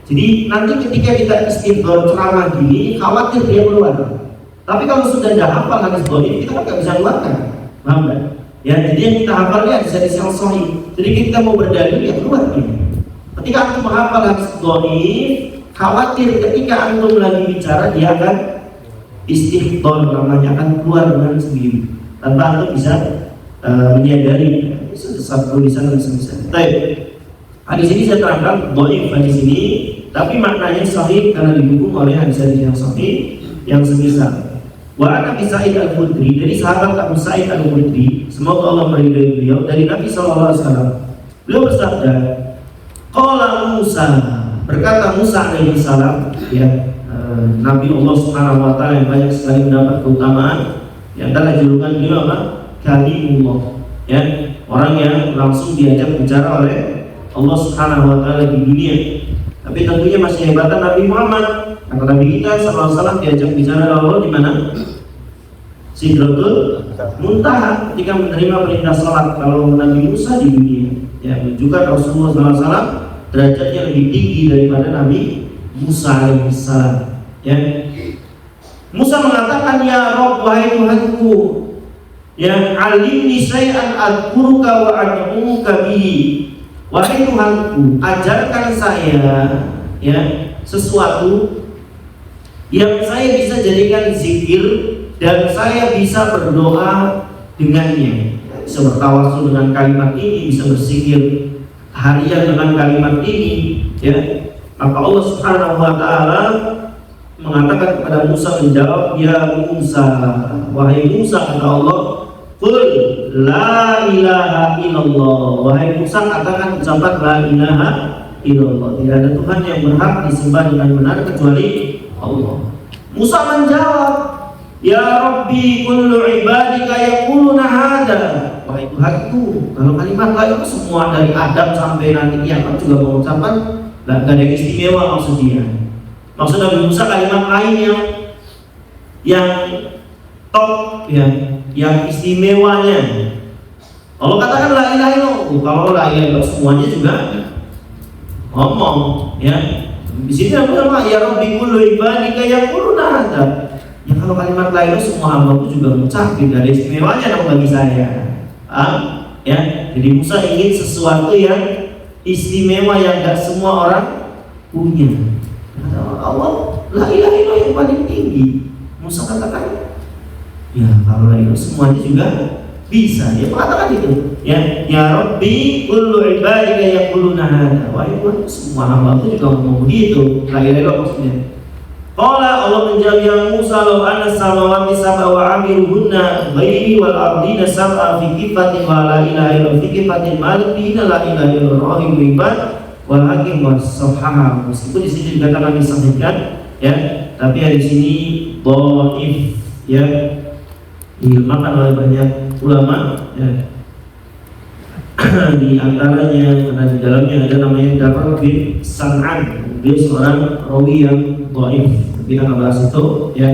jadi nanti ketika kita istighfar ceramah gini, khawatir dia keluar. Tapi kalau sudah hafal hadis dhaif, kita kan nggak bisa keluarkan, paham nggak? Ya, jadi yang kita hafalnya hadis yang sahih. Jadi kita mau berdalil ya keluar ini. Ketika antum menghafal hadis dhaif, khawatir ketika antum lagi bicara dia akan istighfar, namanya akan keluar dengan sendiri tanpa antum bisa menyadari satu tulisan dan semisal. Baik, hadis ini saya terangkan dhaif hadis ini, tapi maknanya sahih karena didukung oleh hadis-hadis yang sahih yang semisal. Wa ana bi Sa'id al-Khudri, dari sahabat Abu Sa'id al-Khudri, semoga Allah meridai beliau, dari Nabi sallallahu alaihi wasallam. Beliau bersabda, qala Musa, berkata Musa alaihi salam, ya, Nabi Allah Subhanahu wa taala yang banyak sekali mendapat keutamaan. Yang antara julukan beliau apa? Kalimullah, ya, orang yang langsung diajak bicara oleh Allah Subhanahu wa taala di dunia. Tapi tentunya masih hebatan Nabi Muhammad. Kata Nabi kita sallallahu alaihi wasallam diajak bicara oleh Allah di mana? Sidratul Muntaha ketika menerima perintah salat. Kalau Nabi Musa di dunia, ya, menunjukkan Rasulullah sallallahu alaihi wasallam derajatnya lebih tinggi daripada Nabi Musa alaihissalam. Ya, Musa mengatakan, ya Rabb, wahai Tuhanku, ya, alimni syai'an adkuruka wa ad'uka bihi. Wahai Tuhanku, ajarkan saya, ya, sesuatu yang saya bisa jadikan zikir dan saya bisa berdoa dengannya. Bisa bertawasul dengan kalimat ini, bisa berzikir harian dengan kalimat ini, ya. Maka Allah Subhanahu wa taala mengatakan kepada Musa, menjawab, ya Musa, wahai Musa, kata Allah, qul la ilaha illallah. Wahai Musa, katakan, ucapan la ilaha illallah. Tidak ada Tuhan yang berhak disembah dengan benar kecuali Allah. Musa menjawab, ya Rabbi, kullu ibadika yaquluna hada. Wahai Tuhanku, kalau kalimat la itu semua dari Adam sampai nanti kiamat juga mengucapkan, gak ada yang istimewa maksudnya. Maksud Nabi Musa kalimat lain yang top, ya, yang istimewanya. Kalau katakan la ilaha illallah, kalau la ilaha illallah semuanya juga ngomong, ya. Di sini apa? Ya Rabbi kullu ibadika yaquluna hada. Ya, kalau kalimat la ilaha semua hamba juga mengucap, tidak ada istimewanya dong bagi saya. Ya, jadi Musa ingin sesuatu yang istimewa yang gak semua orang punya. Allah, la ilaha illallah yang paling tinggi. Musa katakan, ya, kalau la ilaha semuanya juga bisa. Dia mengatakan itu, ya, ya Rabbi kullu ibadika yaquluna hada. Wahai Tuhan, semua hamba itu juga ngomong begitu. La ilaha illallah maksudnya. Qala, Allah menjawab, ya Musa, law anna samawati sab'a wa amiruhunna ghairi wal ardina sab'a fi kifatin wa la ilaha illallah fi kifatin malik bina la ilaha illallah rahim ibad wal hakim was sahha. Meskipun di sini dikatakan disahihkan, ya, tapi di sini dhaif, ya, diilmakan oleh banyak ulama, ya. Di antaranya karena di dalamnya ada namanya Darr bin San'an, dia seorang rawi yang dhaif. Kita akan bahas itu, ya.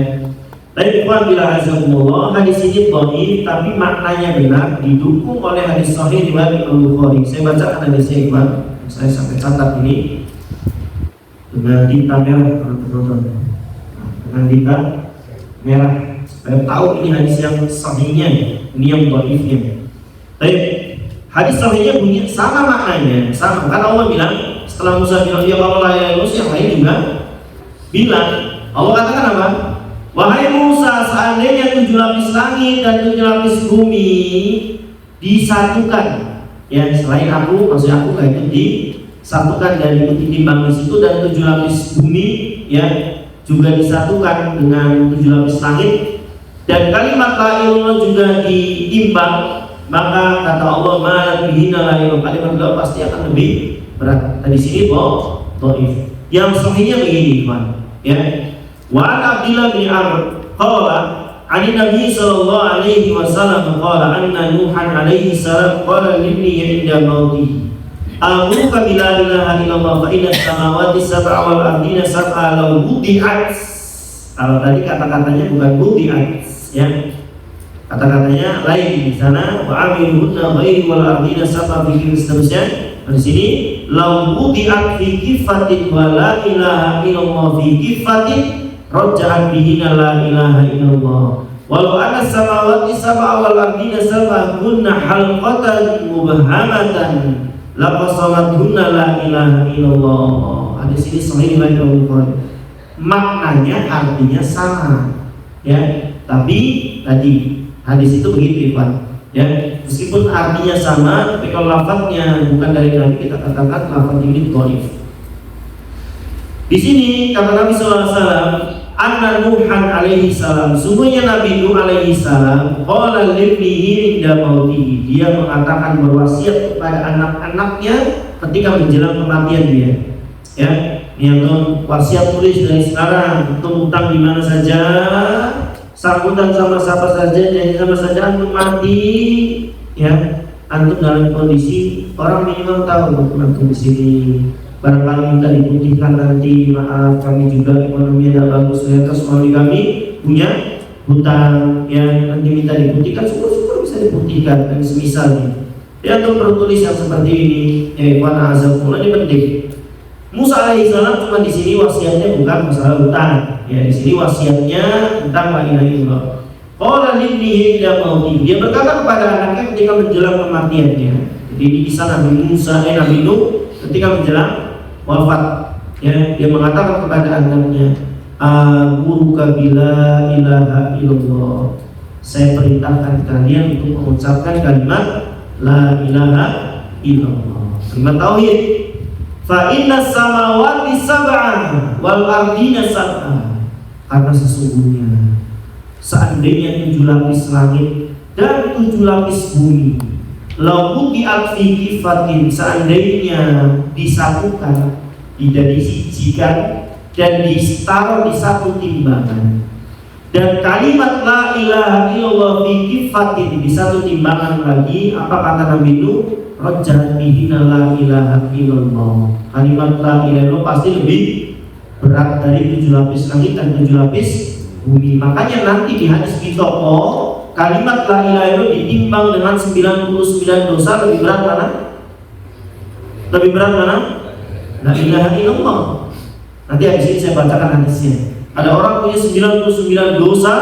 Tapi bila azakumullah, hadis ini dhaif tapi maknanya benar, didukung oleh hadis sahih riwayat Imam Bukhari. Saya bacakan hadisnya, Iqbal. Saya sampai catat ini dengan tinta merah, penonton, dengan tinta merah supaya tahu ini hadis yang sahihnya, ini yang dhaifnya. Baik, Hadis sahihnya bunyi sama maknanya, sama. Kan Allah bilang setelah Musa bilang ya Allah la ilaha illallah, yang lain juga bilang. Allah katakan apa? Wahai Musa, seandainya 7 lapis langit dan 7 lapis bumi disatukan, ya selain aku, maksud aku kayak itu disatukan dari ditimbang di situ, dan 7 lapis bumi ya juga disatukan dengan 7 lapis langit, dan kalimat la ilallah juga ditimbang, maka kata Allah malah bihina la ilallah, kalimat Allah pasti akan lebih berat. Tadi sini dhaif. Yang sahihnya begini, Pak. Ya. Wa an Abdullah bin Amr qala ani Nabi sallallahu alaihi wasallam qala anna Nuhan alaihi salam qala libni inda mauti amuka bila ilaha illallah fa inna samawati sab'a wal ardina sab'a law wudi'at. Kalau tadi kata-katanya bukan wudi'at ya, kata-katanya lain di sana, wa amiluhunna ghairi wal ardina sab'a bihi seterusnya. Di sini law wudi'at fi kifatin wa la ilaha illallah fi kifatin raja'at bihina la ilaha illallah walau anna samawati sab'a wal ardina sab'a kunna halqatan mubhamatan laqasamathunna la ilaha illallah. Hadis ini sahih riwayat Bukhari. Maknanya artinya sama ya, tapi tadi hadis itu begitu Ivan ya, meskipun artinya sama tapi kalau lafaznya bukan dari Nabi kita katakan lafaz ini dhaif. Di sini kata Nabi sallallahu alaihi wasallam anna Nuhan alaihi salam, sungguhnya Nabi Nuh alaihi salam qala libnihi inda mautihi, dia mengatakan berwasiat kepada anak-anaknya ketika menjelang kematian dia ya. Yang wasiat tulis dari sekarang, untuk utang di mana saja, sambutan sama siapa saja, janji sama saja, antum mati ya, antum dalam kondisi orang minimal tahu antum di sini. Barangkali minta diputihkan nanti, maaf kami juga ekonomi tidak bagus, ternyata suami kami punya hutang ya, nanti minta diputihkan, syukur-syukur bisa diputihkan dan semisalnya. Ya, untuk perlu tulis yang seperti ini ya ikhwan azakumullah, ini penting. Musa alaihissalam cuma di sini wasiatnya bukan masalah hutang ya, di sini wasiatnya tentang la ilaha illallah. Qala libnihi ila mauti, dia berkata kepada anaknya ketika menjelang kematiannya. Jadi di kisah Nabi Musa Nabi Nuh ketika menjelang wafat ya, dia mengatakan kepada anaknya, amuruka bila ilaha illallah, saya perintahkan kalian untuk mengucapkan kalimat la ilaha illallah, kalimat tauhid. Fa inna samawati sab'an wal ardina sab'an, karena sesungguhnya seandainya 7 lapis langit dan 7 lapis bumi lau budi'at fi kifatin, seandainya disatukan, tidak disijikan dan ditaruh di satu timbangan, dan kalimat la ilaha illallah fi kifatin di satu timbangan lagi, apa kata Nabi Nuh? Rajat bihina la ilaha illallah, kalimat la ilaha illallah pasti lebih berat dari 7 lapis langit dan 7 lapis bumi. Makanya nanti di hadis Bitoko kalimat la ilaha illallah ditimbang dengan 99 dosa, lebih berat mana? Lebih berat mana? La ilaha illallah. Nanti habis ini saya bacakan hadisnya. Ada orang punya 99 dosa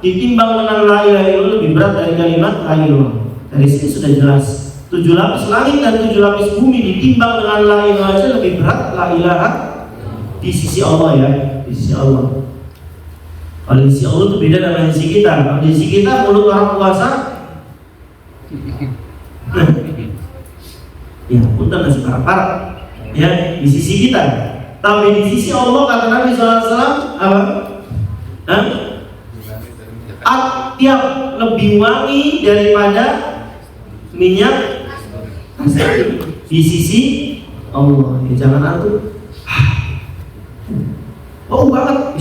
ditimbang dengan la ilaha illallah lebih berat dari kalimat la ilaha illallah. Dari sini sudah jelas. 7 lapis langit dan 7 lapis bumi ditimbang dengan la ilaha illallah lebih berat la ilaha di sisi Allah ya, di sisi Allah. Kalau di sisi Allah itu beda dengan di sisi kita. Kalau di sisi kita mulut orang puasa ya punten nasi parah ya di sisi kita. Tapi di sisi Allah kata Nabi SAW apa? Atyab, lebih wangi daripada minyak di sisi Allah. Ya, jangan antum bau banget,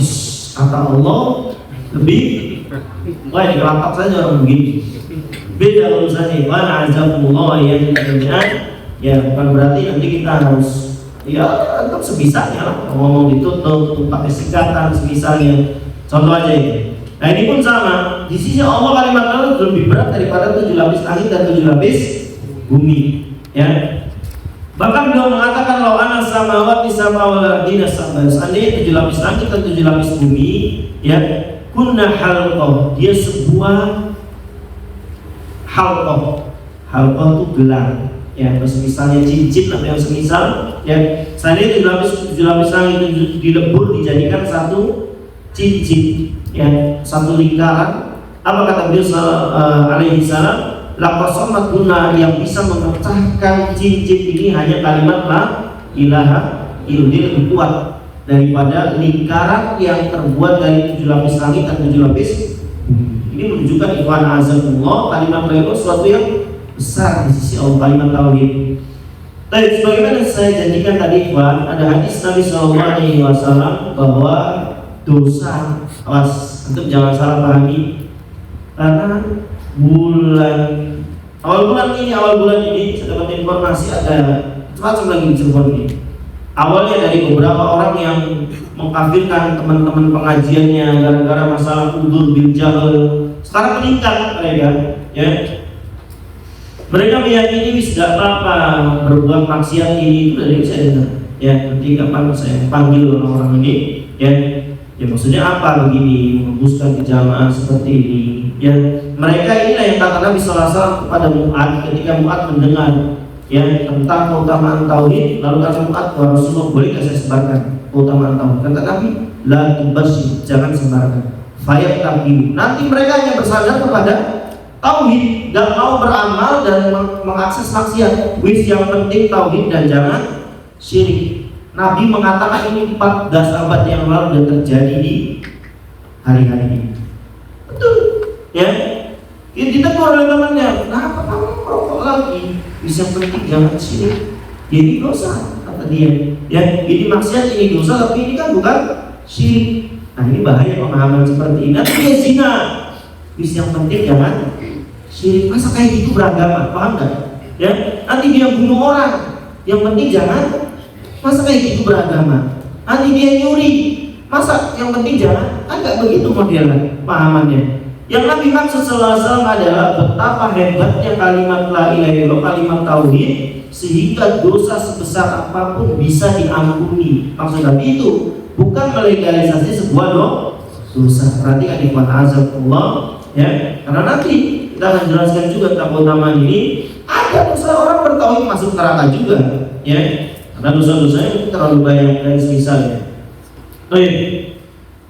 kata Allah lebih, wah ini kelapak saja orang begini. Beda urusannya. Wa azakumullah ya jami'an. Ya bukan berarti nanti kita harus ya tetap sebisanya lah, ngomong ditutup pakai sikatan sebisanya. Contoh aja ini. Nah ini pun sama. Di sisi Allah kalimat Allah lebih berat daripada 7 lapis langit dan 7 lapis bumi. Ya. Bahkan beliau mengatakan law ana samawati sab'a wal ardina sab'a, seandainya 7 lapis langit dan 7 lapis bumi ya, kunna halqah, dia sebuah halqah. halqah itu gelang, ya, terus misalnya cincin atau yang semisal, ya, selain itu 7 lapis langit itu dilebur dijadikan satu cincin, ya, satu lingkaran. Apa kata beliau alaihi salam? Laqasamat guna, yang bisa memecahkan cincin ini hanya kalimat la ilaha illallah, lebih kuat daripada lingkaran yang terbuat dari 7 lapis langit dan 7 lapis. Ini menunjukkan ikhwan azzakumullah, kalimat la ilaha sesuatu yang besar di sisi Allah, kalimat tauhid. Tapi sebagaimana saya janjikan tadi ikhwan, ada hadis Nabi SAW bahwa dosa, awas untuk jangan salah pahami, karena awal bulan ini saya dapat informasi ada macam lagi di Cirebon ini. Awalnya dari beberapa orang yang mengkafirkan teman-teman pengajiannya gara-gara masalah udzur bil jahl. Sekarang meningkat mereka, ya. Mereka meyakini wis gak apa-apa berbuat maksiat ini, itu dari saya dengar. Ya, nanti kapan saya panggil orang-orang ini, ya. Ya maksudnya apa begini, menghembuskan kejamaah seperti ini. Ya, mereka inilah yang kata Nabi SAW kepada Mu'ad ketika Mu'ad mendengar, ya, tentang keutamaan tauhid. Lalu kata Mu'ad, wahai Rasulullah, boleh tidak saya sebarkan keutamaan tauhid? Kata Nabi, la tubasyir, jangan sebarkan. Fayat tabi, nanti mereka hanya bersandar kepada tauhid, gak mau beramal dan mengakses maksiat. Wis, yang penting tauhid dan jangan syirik. Nabi mengatakan ini 14 abad yang lalu dan terjadi di hari-hari ini. Betul, ya. Kita oleh temannya, kenapa kamu merokok lagi? Bisa penting jangan syirik. Ini dosa, kata dia. Ya, ini maksiat, ini dosa, tapi ini kan bukan syirik. Nah, ini bahaya pemahaman seperti ini. Nanti dia zina. Bisa yang penting jangan syirik. Masa kayak gitu beragama, paham nggak? Ya, nanti dia bunuh orang. Yang penting jangan. Masa kayak gitu beragama? Nanti dia nyuri. Masa yang penting jangan? Kan nggak begitu modelnya pahamannya. Yang Nabi maksud sallallahu adalah betapa hebatnya kalimat la ilaha illallah, kalimat tauhid, sehingga dosa sebesar apapun bisa diampuni. Maksud Nabi itu bukan melegalisasi sebuah dosa. Perhatikan ikhwan azzakumullah, ya. Karena nanti kita akan jelaskan juga tentang keutamaan ini. Ada dosa orang bertauhid masuk neraka juga, ya. Karena dosa-dosanya terlalu banyak dan semisalnya. Baik.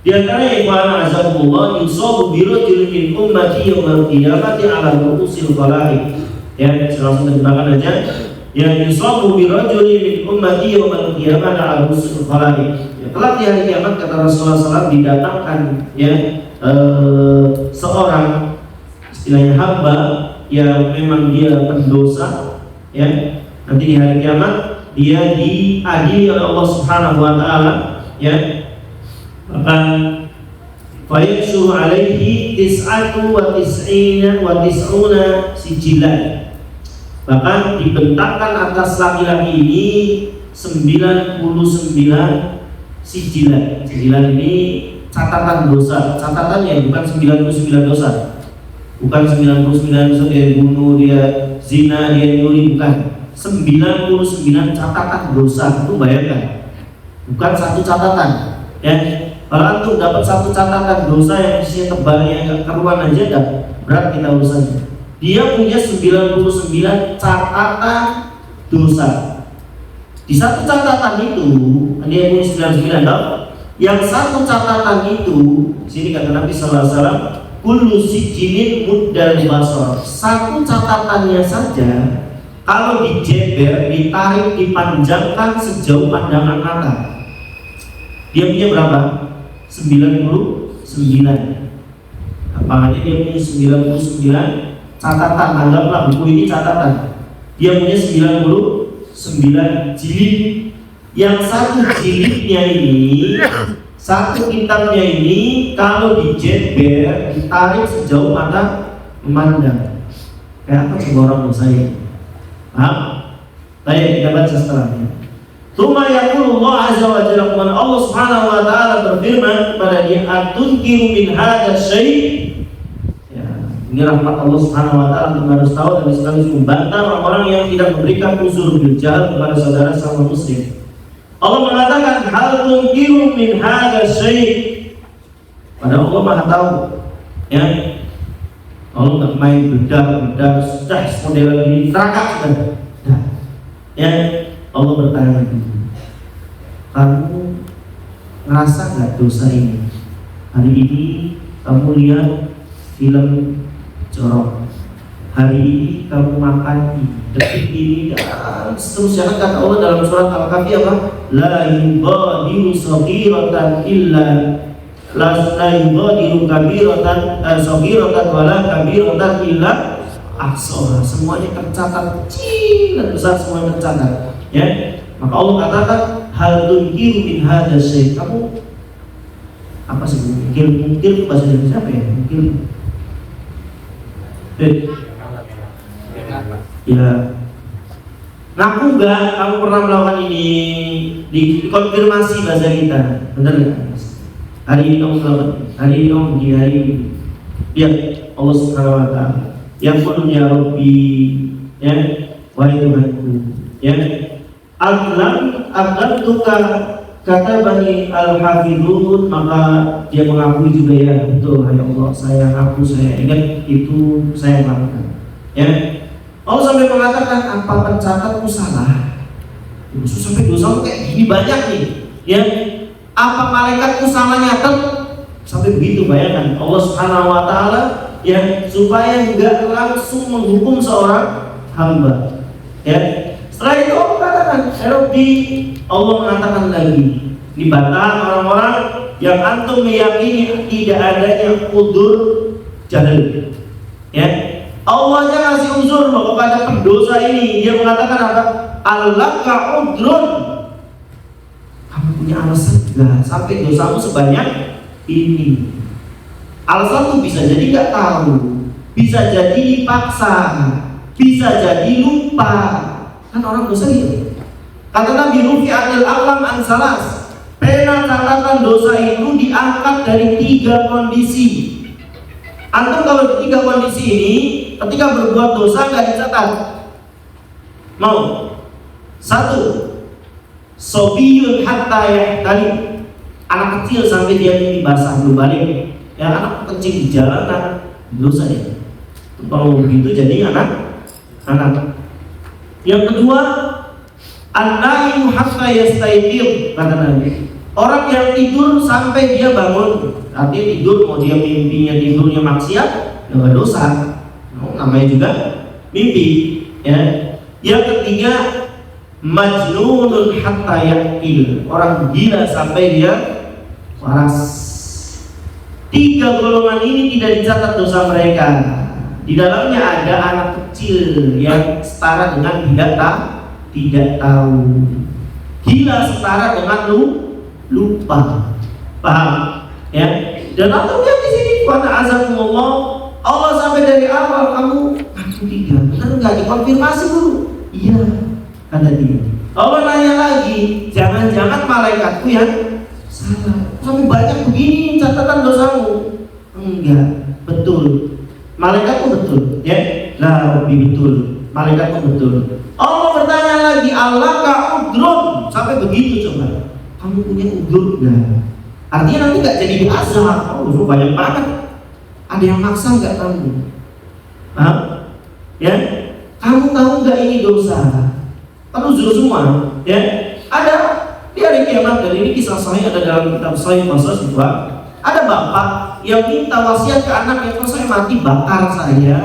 Di antara ikhwan azakumullah, yusabu birajulin min ummati yaumil qiyamati ala ru'usil khalaiq. Ya, saya langsung terjemahkan aja. Ya, yusabu birajulin min ummati yaumil qiyamati ala ru'usil khalaiq. Ya, kelak di hari kiamat kata Rasulullah SAW didatangkan, ya, seorang istilahnya hamba yang memang dia pendosa, ya. Nanti di hari kiamat dia diadili oleh Allah Subhanahu wa taala, ya. Maka fayashuru alaihi tis'atu wa tis'una sijilan. Bahkan dibentangkan atas laki-laki ini 99 sijilan. Sijilan ini catatan dosa. Catatannya bukan 99 dosa. Bukan 99 dosa dia bunuh, dia zina, dia nyuri, bukan. 99 catatan dosa. Itu bayangkan. Bukan satu catatan, ya. Kalau antum dapat satu catatan dosa yang isinya tebalnya agak keruan aja, dah berat kita urusannya. Dia punya 99 catatan dosa. Di satu catatan itu, dia punya 99 dong. Yang satu catatan itu, sini kata Nabi sallallahu alaihi wasallam, kullu sijinin muddal basar. Satu catatannya saja kalau dijeber, ditarik, dipanjangkan sejauh pandangan mata, dia punya berapa? 99. Apalagi dia punya 99 catatan. Anggaplah buku ini catatan. Dia punya 99 jilid. Yang satu jilidnya ini, satu kitabnya ini, kalau dijeber, ditarik sejauh mata memandang, kayak apa coba orang dosa ini? Paham? Baik, kita baca setelahnya. Tsumma yaqulu Allah azza wa jalla, Allah Subhanahu wa taala berfirman kepada dia, "Atunkiru min hadza syai'." Ya, ini rahmat Allah Subhanahu wa taala untuk harus tahu dan sekaligus membantah orang-orang yang tidak memberikan uzur bil jahl kepada saudara sama muslim. Allah mengatakan, "Hal tunkiru min hadza syai'." Padahal Allah Maha tahu. Ya. Allah nggak main bedak sudah model ini neraka sudah. Nah, ya Allah bertanya gitu. Kamu ngerasa nggak dosa ini? Hari ini kamu lihat film jorok. Hari ini kamu makan detik ini dan seterusnya. Kata Allah dalam surat Al-Kahfi apa? La yughadiru saghiratan illa la yughadiru kabiratan saghiratan wala kabiratan illa ahsaha. Semuanya tercatat, kecil dan besar semuanya tercatat. Ya, maka Allah katakan hal tunkiru min hadza syai'. Kamu apa sih mungkin bahasa Indonesia apa ya? Mungkin ya ngaku nggak kamu pernah melakukan ini? Dikonfirmasi bahasa kita, benar nggak? Hari ini kamu melakukan, hari ini kamu di hari ini. Ya Allah Subhanahu Wa Taala yang pun ya Rabbi, ya wahai Tuhanku, ya Al-Lam tuka kata Bani Al-Hafidhun, maka dia mengakui juga ya betul, ya Allah saya ngaku, saya ingat itu saya melakukan. Ya Allah sampai mengatakan apa pencatatku salah, sampai dosamu kayak gini banyak nih, ya apa malaikatku salah nyatet sampai begitu. Bayangkan Allah Subhanahu Wa Taala ya supaya nggak langsung menghukum seorang hamba. Ya setelah itu Allah katakan Rabbi, Allah mengatakan lagi dibantah orang-orang yang antum meyakini tidak adanya udzur jahil. Ya Allah aja ngasih uzur kepada pendosa ini. Dia mengatakan apa? Allaka udrun, kamu punya alasan nggak sampai dosamu sebanyak ini. Alasan tuh bisa jadi nggak tahu, bisa jadi dipaksa, bisa jadi lupa. Kan orang dosa gitu. Kata Nabi Rufi adil alam ansalas, pena catatan dosa itu diangkat dari 3 kondisi. Antum kalau 3 kondisi ini ketika berbuat dosa nggak dicatat. Mau 1, sobiyun hatta yahtali, anak kecil sampai dia mimpi basah belum balik. Ya anak kecil di jalanan dosa ya. Kalau begitu jadi anak. Yang kedua, an-naimu hatta yastayqir, kata Nabi. Orang yang tidur sampai dia bangun. Artinya tidur, mau dia mimpinya tidurnya maksiat, ya nggak dosa. Namanya juga mimpi. Ya. Yang ketiga, majnunun hatta yaqil, orang gila sampai dia waras. 3 golongan ini tidak dicatat dosa mereka. Di dalamnya ada anak kecil yang setara dengan tidak tahu. Gila setara dengan lupa. Paham? Ya. Dan atau lihat di sini pada azakumullah, Allah sampai dari awal kamu ngaku tidak, benar nggak? Dikonfirmasi dulu. Iya, kata dia. Allah nanya lagi, jangan-jangan malaikatku yang salah. Sampai banyak begini catatan dosamu. Enggak, betul. Malaikatku betul, ya. Lah, Rabbi betul. Malaikatku betul. Allah bertanya lagi, Allaka udrun, sampai begitu coba. Kamu punya udur enggak? Artinya nanti nggak jadi diazab. Oh, banyak banget. Ada yang maksa nggak kamu? Hah? Ya? Kamu tahu nggak ini dosa? Kamu uzur semua, ya? Ada di hari kiamat, dan ini kisah sahih ada dalam kitab Sahih Qasas juga. Ada bapak yang minta wasiat ke anaknya, kalau saya mati bakar saya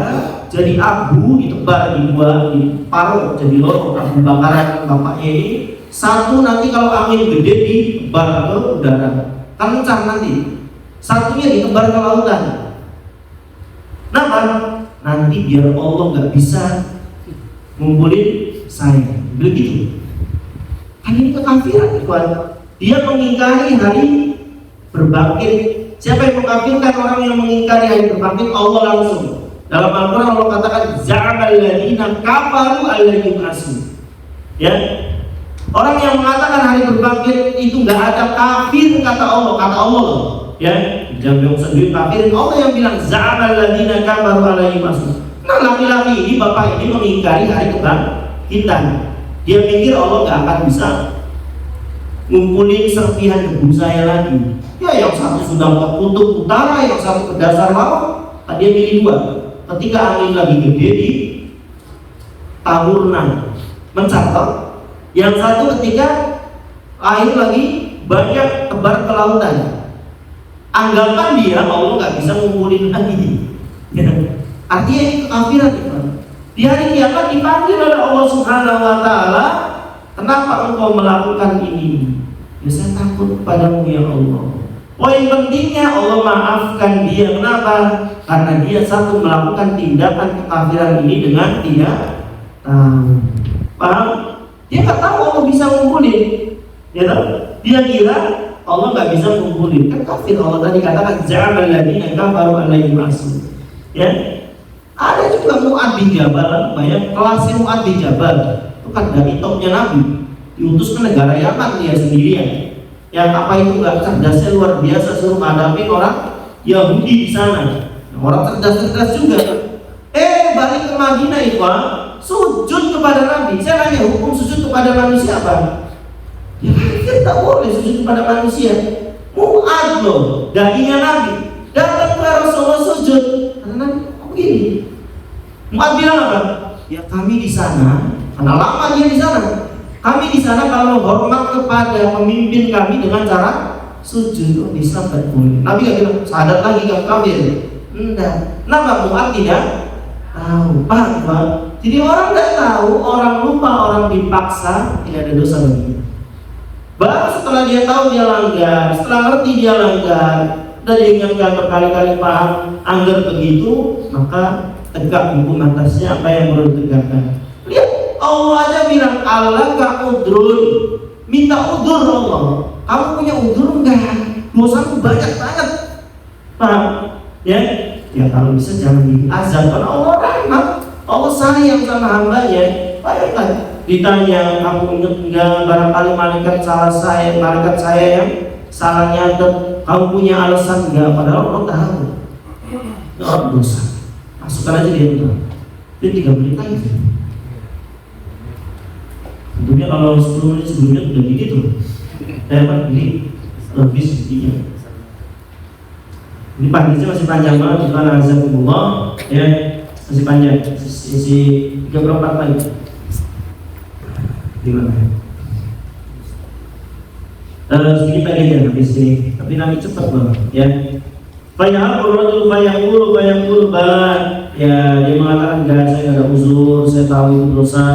jadi abu, ditebar di paruh jadi lorong abu bakaran bapaknya ini. 1 nanti kalau angin gede ditebar ke udara, kan kencang nanti. 1-nya ditebar ke lautan. Kenapa? Nanti biar Allah nggak bisa ngumpulin saya. Begitu. Kan ini kekafiran, Tuhan. Dia mengingkari hari berbangkit. Siapa yang mengkafirkan orang yang mengingkari hari berbangkit? Allah langsung. Dalam Al-Quran Allah katakan za'amal ladzina kafaru alla yub'atsu. Ya. Orang yang mengatakan hari berbangkit itu nggak ada, kafir, kata Allah. Ya, jangan sendiri kafirin. Allah yang bilang za'amal ladzina kafaru alla yub'atsu. Nah, laki-laki ini, bapak ini mengingkari hari kebangkitan. Dia pikir Allah nggak akan bisa ngumpulin serpihan debu saya lagi. Ya, yang satu sudah ke kutub utara, yang satu ke dasar laut. Dia pilih 2. ketika angin lagi gede di taburnan mencatat, yang satu ketika air lagi banyak tebar ke lautan. Anggapan dia Allah nggak bisa ngumpulin lagi. Ya. Artinya ini kekafiran itu. Di hari kiamat dipanggil oleh Allah Subhanahu Wa Taala, kenapa engkau melakukan ini? Ya saya takut padamu ya Allah. Poin pentingnya Allah maafkan dia. Kenapa? Karena dia satu melakukan tindakan kekafiran ini dengan tidak tahu. Paham? Dia nggak tahu Allah bisa ngumpulin. Ya tahu? Dia kira Allah nggak bisa ngumpulin. Kan kafir. Allah tadi katakan za'amal ladzina kafaru an la yub'atsu. Ya. Ada juga Mu'adz bin Jabal, banyak kelasnya Mu'adz bin Jabal. Itu kan dari topnya Nabi. Diutus ke negara Yaman dia sendirian. Yang apa itu nggak cerdasnya luar biasa, suruh menghadapi orang Yahudi di sana. Orang cerdas-cerdas juga. Balik ke Madinah itu sujud kepada Nabi. Saya nanya, hukum sujud kepada manusia apa? Ya kan tak boleh sujud kepada manusia. Mu'adz loh, dahinya Nabi datang ke Rasulullah sujud. Karena Nabi begini. Mu'adz bilang apa? Ya kami di sana, karena lama dia di sana. Kami di sana kalau hormat kepada pemimpin kami dengan cara sujud, Islam tak boleh. Nabi nggak bilang sadat lagi kamu kafir. Enggak. Kenapa Mu'adz tidak tahu? Paham Pak? Jadi orang tidak tahu, orang lupa, orang dipaksa, tidak ada dosa bagi. Baru setelah dia tahu dia langgar, setelah ngerti dia langgar, dan diingatkan berkali-kali paham, anggar begitu, maka tegak hukum atasnya apa yang perlu ditegakkan. Lihat, Allah aja bilang Allah gak udrun, minta udur Allah. Kamu punya udur enggak? Dosamu banyak banget. Paham? Ya? Ya kalau bisa jangan diazab, karena Allah rahmat, Allah sayang sama hambanya. Bayangkan ditanya kamu ingat enggak barangkali malaikat saya yang salah nyatet, kamu punya alasan enggak? Padahal Allah tahu. Allah dosa. Masukkan aja dia itu. Dia 3 menit lagi. Tentunya kalau 10 menit sebelumnya udah gitu. Ini lebih sedikit. Ini panjangnya masih panjang banget, karena azakumullah ya, masih panjang. Sisi 34 lagi. Gimana? Sedikit lagi aja habis ini. Tapi nanti cepat banget ya. Fayaqulu bala. Ya, dia mengatakan enggak, saya enggak ada uzur, saya tahu itu dosa.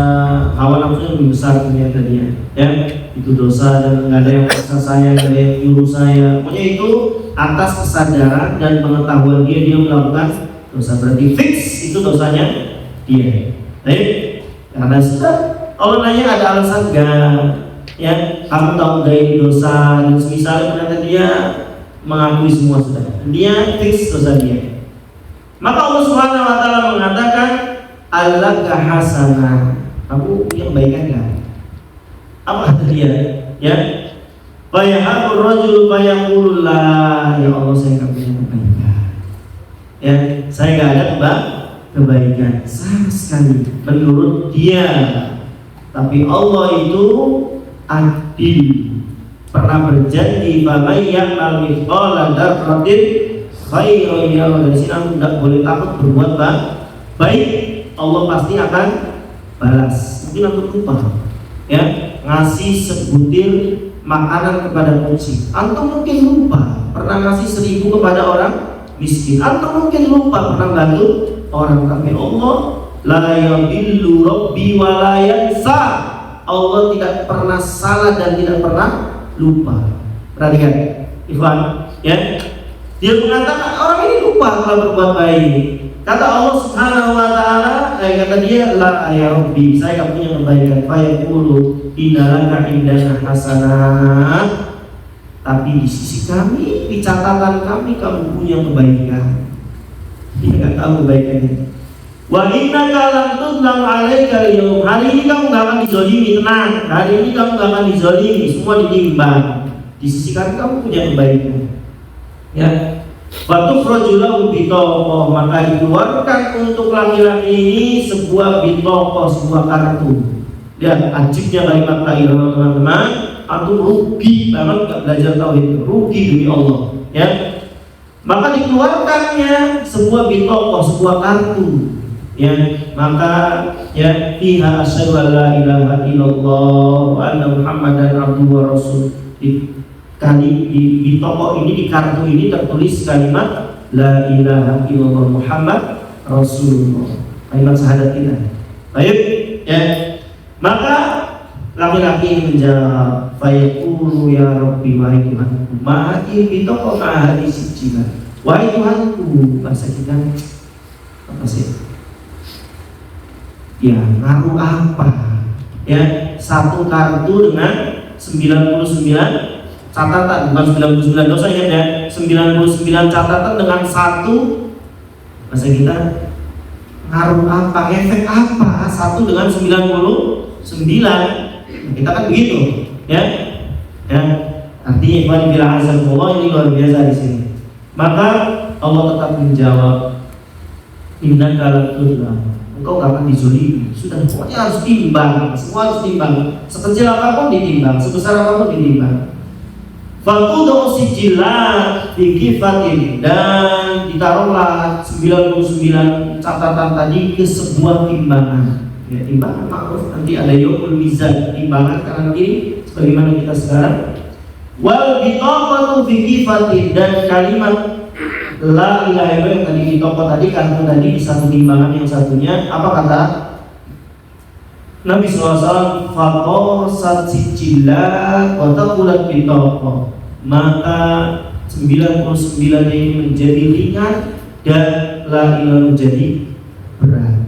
Hawa nafsunya lebih besar ternyata dia. Ya, itu dosa dan enggak ada yang paksa saya, enggak ada yang nyuruh saya. Pokoknya itu atas kesadaran dan pengetahuan dia melakukan dosa. Berarti fix itu dosanya dia. Baik. Karena sudah Allah nanya ada alasan enggak? Ya, kamu tahu enggak ini dosa? Dan misalnya ternyata dia mengakui semua sudah. Dia fix dosa dia. Maka Allah Subhanahu Wa Taala mengatakan Allah hasanah. Kamu punya kebaikan enggak? Apa kata dia? Ya. Fayahabur rajul fayaqul la, ya Allah saya enggak punya kebaikan. Ya, saya enggak ada kebaikan sama sekali menurut dia. Tapi Allah itu adil. Pernah berjanji famay ya'mal mithqala dzarratin khairan yarah. Dari sini aku tidak boleh takut berbuat baik, Allah pasti akan balas. Mungkin aku lupa ya, ngasih sebutir makanan kepada kucing. Antum mungkin lupa pernah ngasih 1000 kepada orang miskin. Antum mungkin lupa pernah bantu orang. Tapi Allah la yadillu rabbi wa la yansa. Allah tidak pernah salah dan tidak pernah lupa. Perhatikan Ikhwan ya. Dia mengatakan orang ini lupa kalau berbuat baik. Kata Allah Subhanahu Wa Taala, kata dia la ya Rabbi, saya enggak punya kebaikan. Fa yaqulu innalaka indana hasanah. Tapi di sisi kami, di catatan kami kamu punya kebaikan. Dia enggak tahu kebaikannya. Wa innaka lam tudlam 'alaika al-yawm. Hari ini kamu enggak akan dizalimi, tenang. Hari ini kamu enggak akan dizalimi, semua ditimbang. Di sisi kami kamu punya kebaikan. Ya. Batu rojulahu bitokoh, maka dikeluarkan untuk laki-laki ini sebuah bitokoh, sebuah kartu. Ya, ajibnya kalimat la ilaha illallah teman-teman. Antum rugi banget gak belajar tauhid, rugi demi Allah. Ya, Maka dikeluarkannya sebuah bitokoh, sebuah kartu, ya. Maka ya fiha asyhadu an la ilaha illallah wa anna muhammadan abduhu wa rasul. Di bitokoh ini, di kartu ini tertulis kalimat la ilaha illallah Muhammad Rasulullah, kalimat syahadat kita. Baik, ya. Maka laki-laki ini menjawab, fayaqulu ya Rabbi, wahai Tuhanku, ma'aki bitoko ma'ahadi sijila, wahai Tuhanku. Bahasa kita apa sih? Ya, ngaruh apa? Ya, satu kartu dengan 99 catatan, bukan 99 dosa ya, 99 catatan dengan satu, bahasa kita ngaruh apa? Efek apa? Satu dengan 99. Kita kan begitu, ya. Artinya ikhwan bila azalullah, ini luar biasa di sini. Maka Allah tetap menjawab, innaka latudlam, engkau gak akan dizolimi. Sudah, pokoknya harus timbang, semua harus timbang. Sekecil apapun ditimbang, sebesar apapun ditimbang. Fakudu sijilat bikifatin, dan ditaruhlah 99 catatan tadi ke sebuah timbangan. Ya, timbangan makruf, nanti ada yomul mizan, timbangan kanan kiri sebagaimana kita sekarang. Wal bitaqatu fi kifatin, dan kalimat la ilaha illallah yang tadi ditoko tadi, kartu tadi di satu timbangan, yang satunya apa kata Nabi SAW? Faqasat sijillat wa taqulat bitaqah, maka 99 ini menjadi ringan dan la ilaha menjadi berat.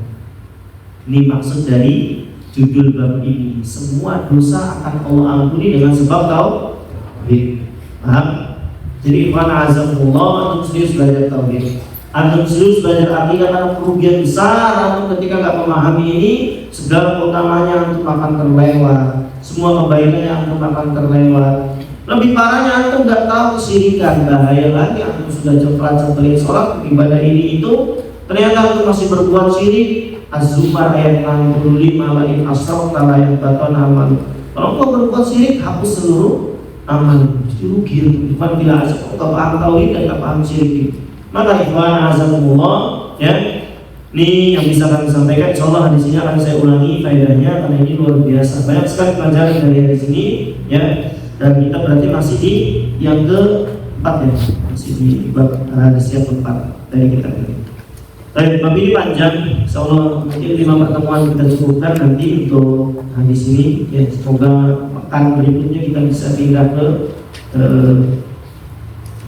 Ini maksud dari judul bab ini. Semua dosa akan Allah ampuni dengan sebab tauhid. Paham? Jadi ikhwan azamullah, antum serius belajar tauhid, antum serius belajar akidah, karena kerugian besar antum ketika nggak memahami ini. Segala utamanya antum akan terlewat, semua kebaikannya antum akan terlewat. Lebih parahnya antum nggak tahu kesyirikan, bahaya lagi. Antum sudah cepat-cepat sholat, ibadah ini itu, ternyata antum masih berbuat syirik. Az-Zumar ayat 65, lain asrafta la yahbatan amal. Kalau kau berbuat syirik, hapus seluruh amal. Jadi rugi. Ikhwan bila azam, kau paham tauhid dan kau paham syirik. Maka ikhwan azamullah, ya, ini yang bisa kami sampaikan. Insyaallah di sini akan saya ulangi faedahnya, karena ini luar biasa. Banyak sekali pelajaran dari sini, ya. Dan kita berarti masih di yang keempat, ya, masih di bab hadis yang keempat dari kita ini. Baik, bab ini panjang, insyaallah mungkin 5 pertemuan kita cukupkan nanti untuk hadis ini. Ya, semoga pekan berikutnya kita bisa pindah ke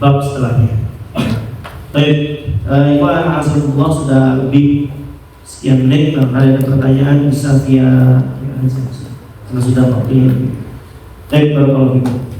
bab setelahnya. Baik, ikhwan azamullah, sudah lebih sekian menit. Kalau ada pertanyaan bisa via karena sudah waktunya. Baik, barakallahu fikum.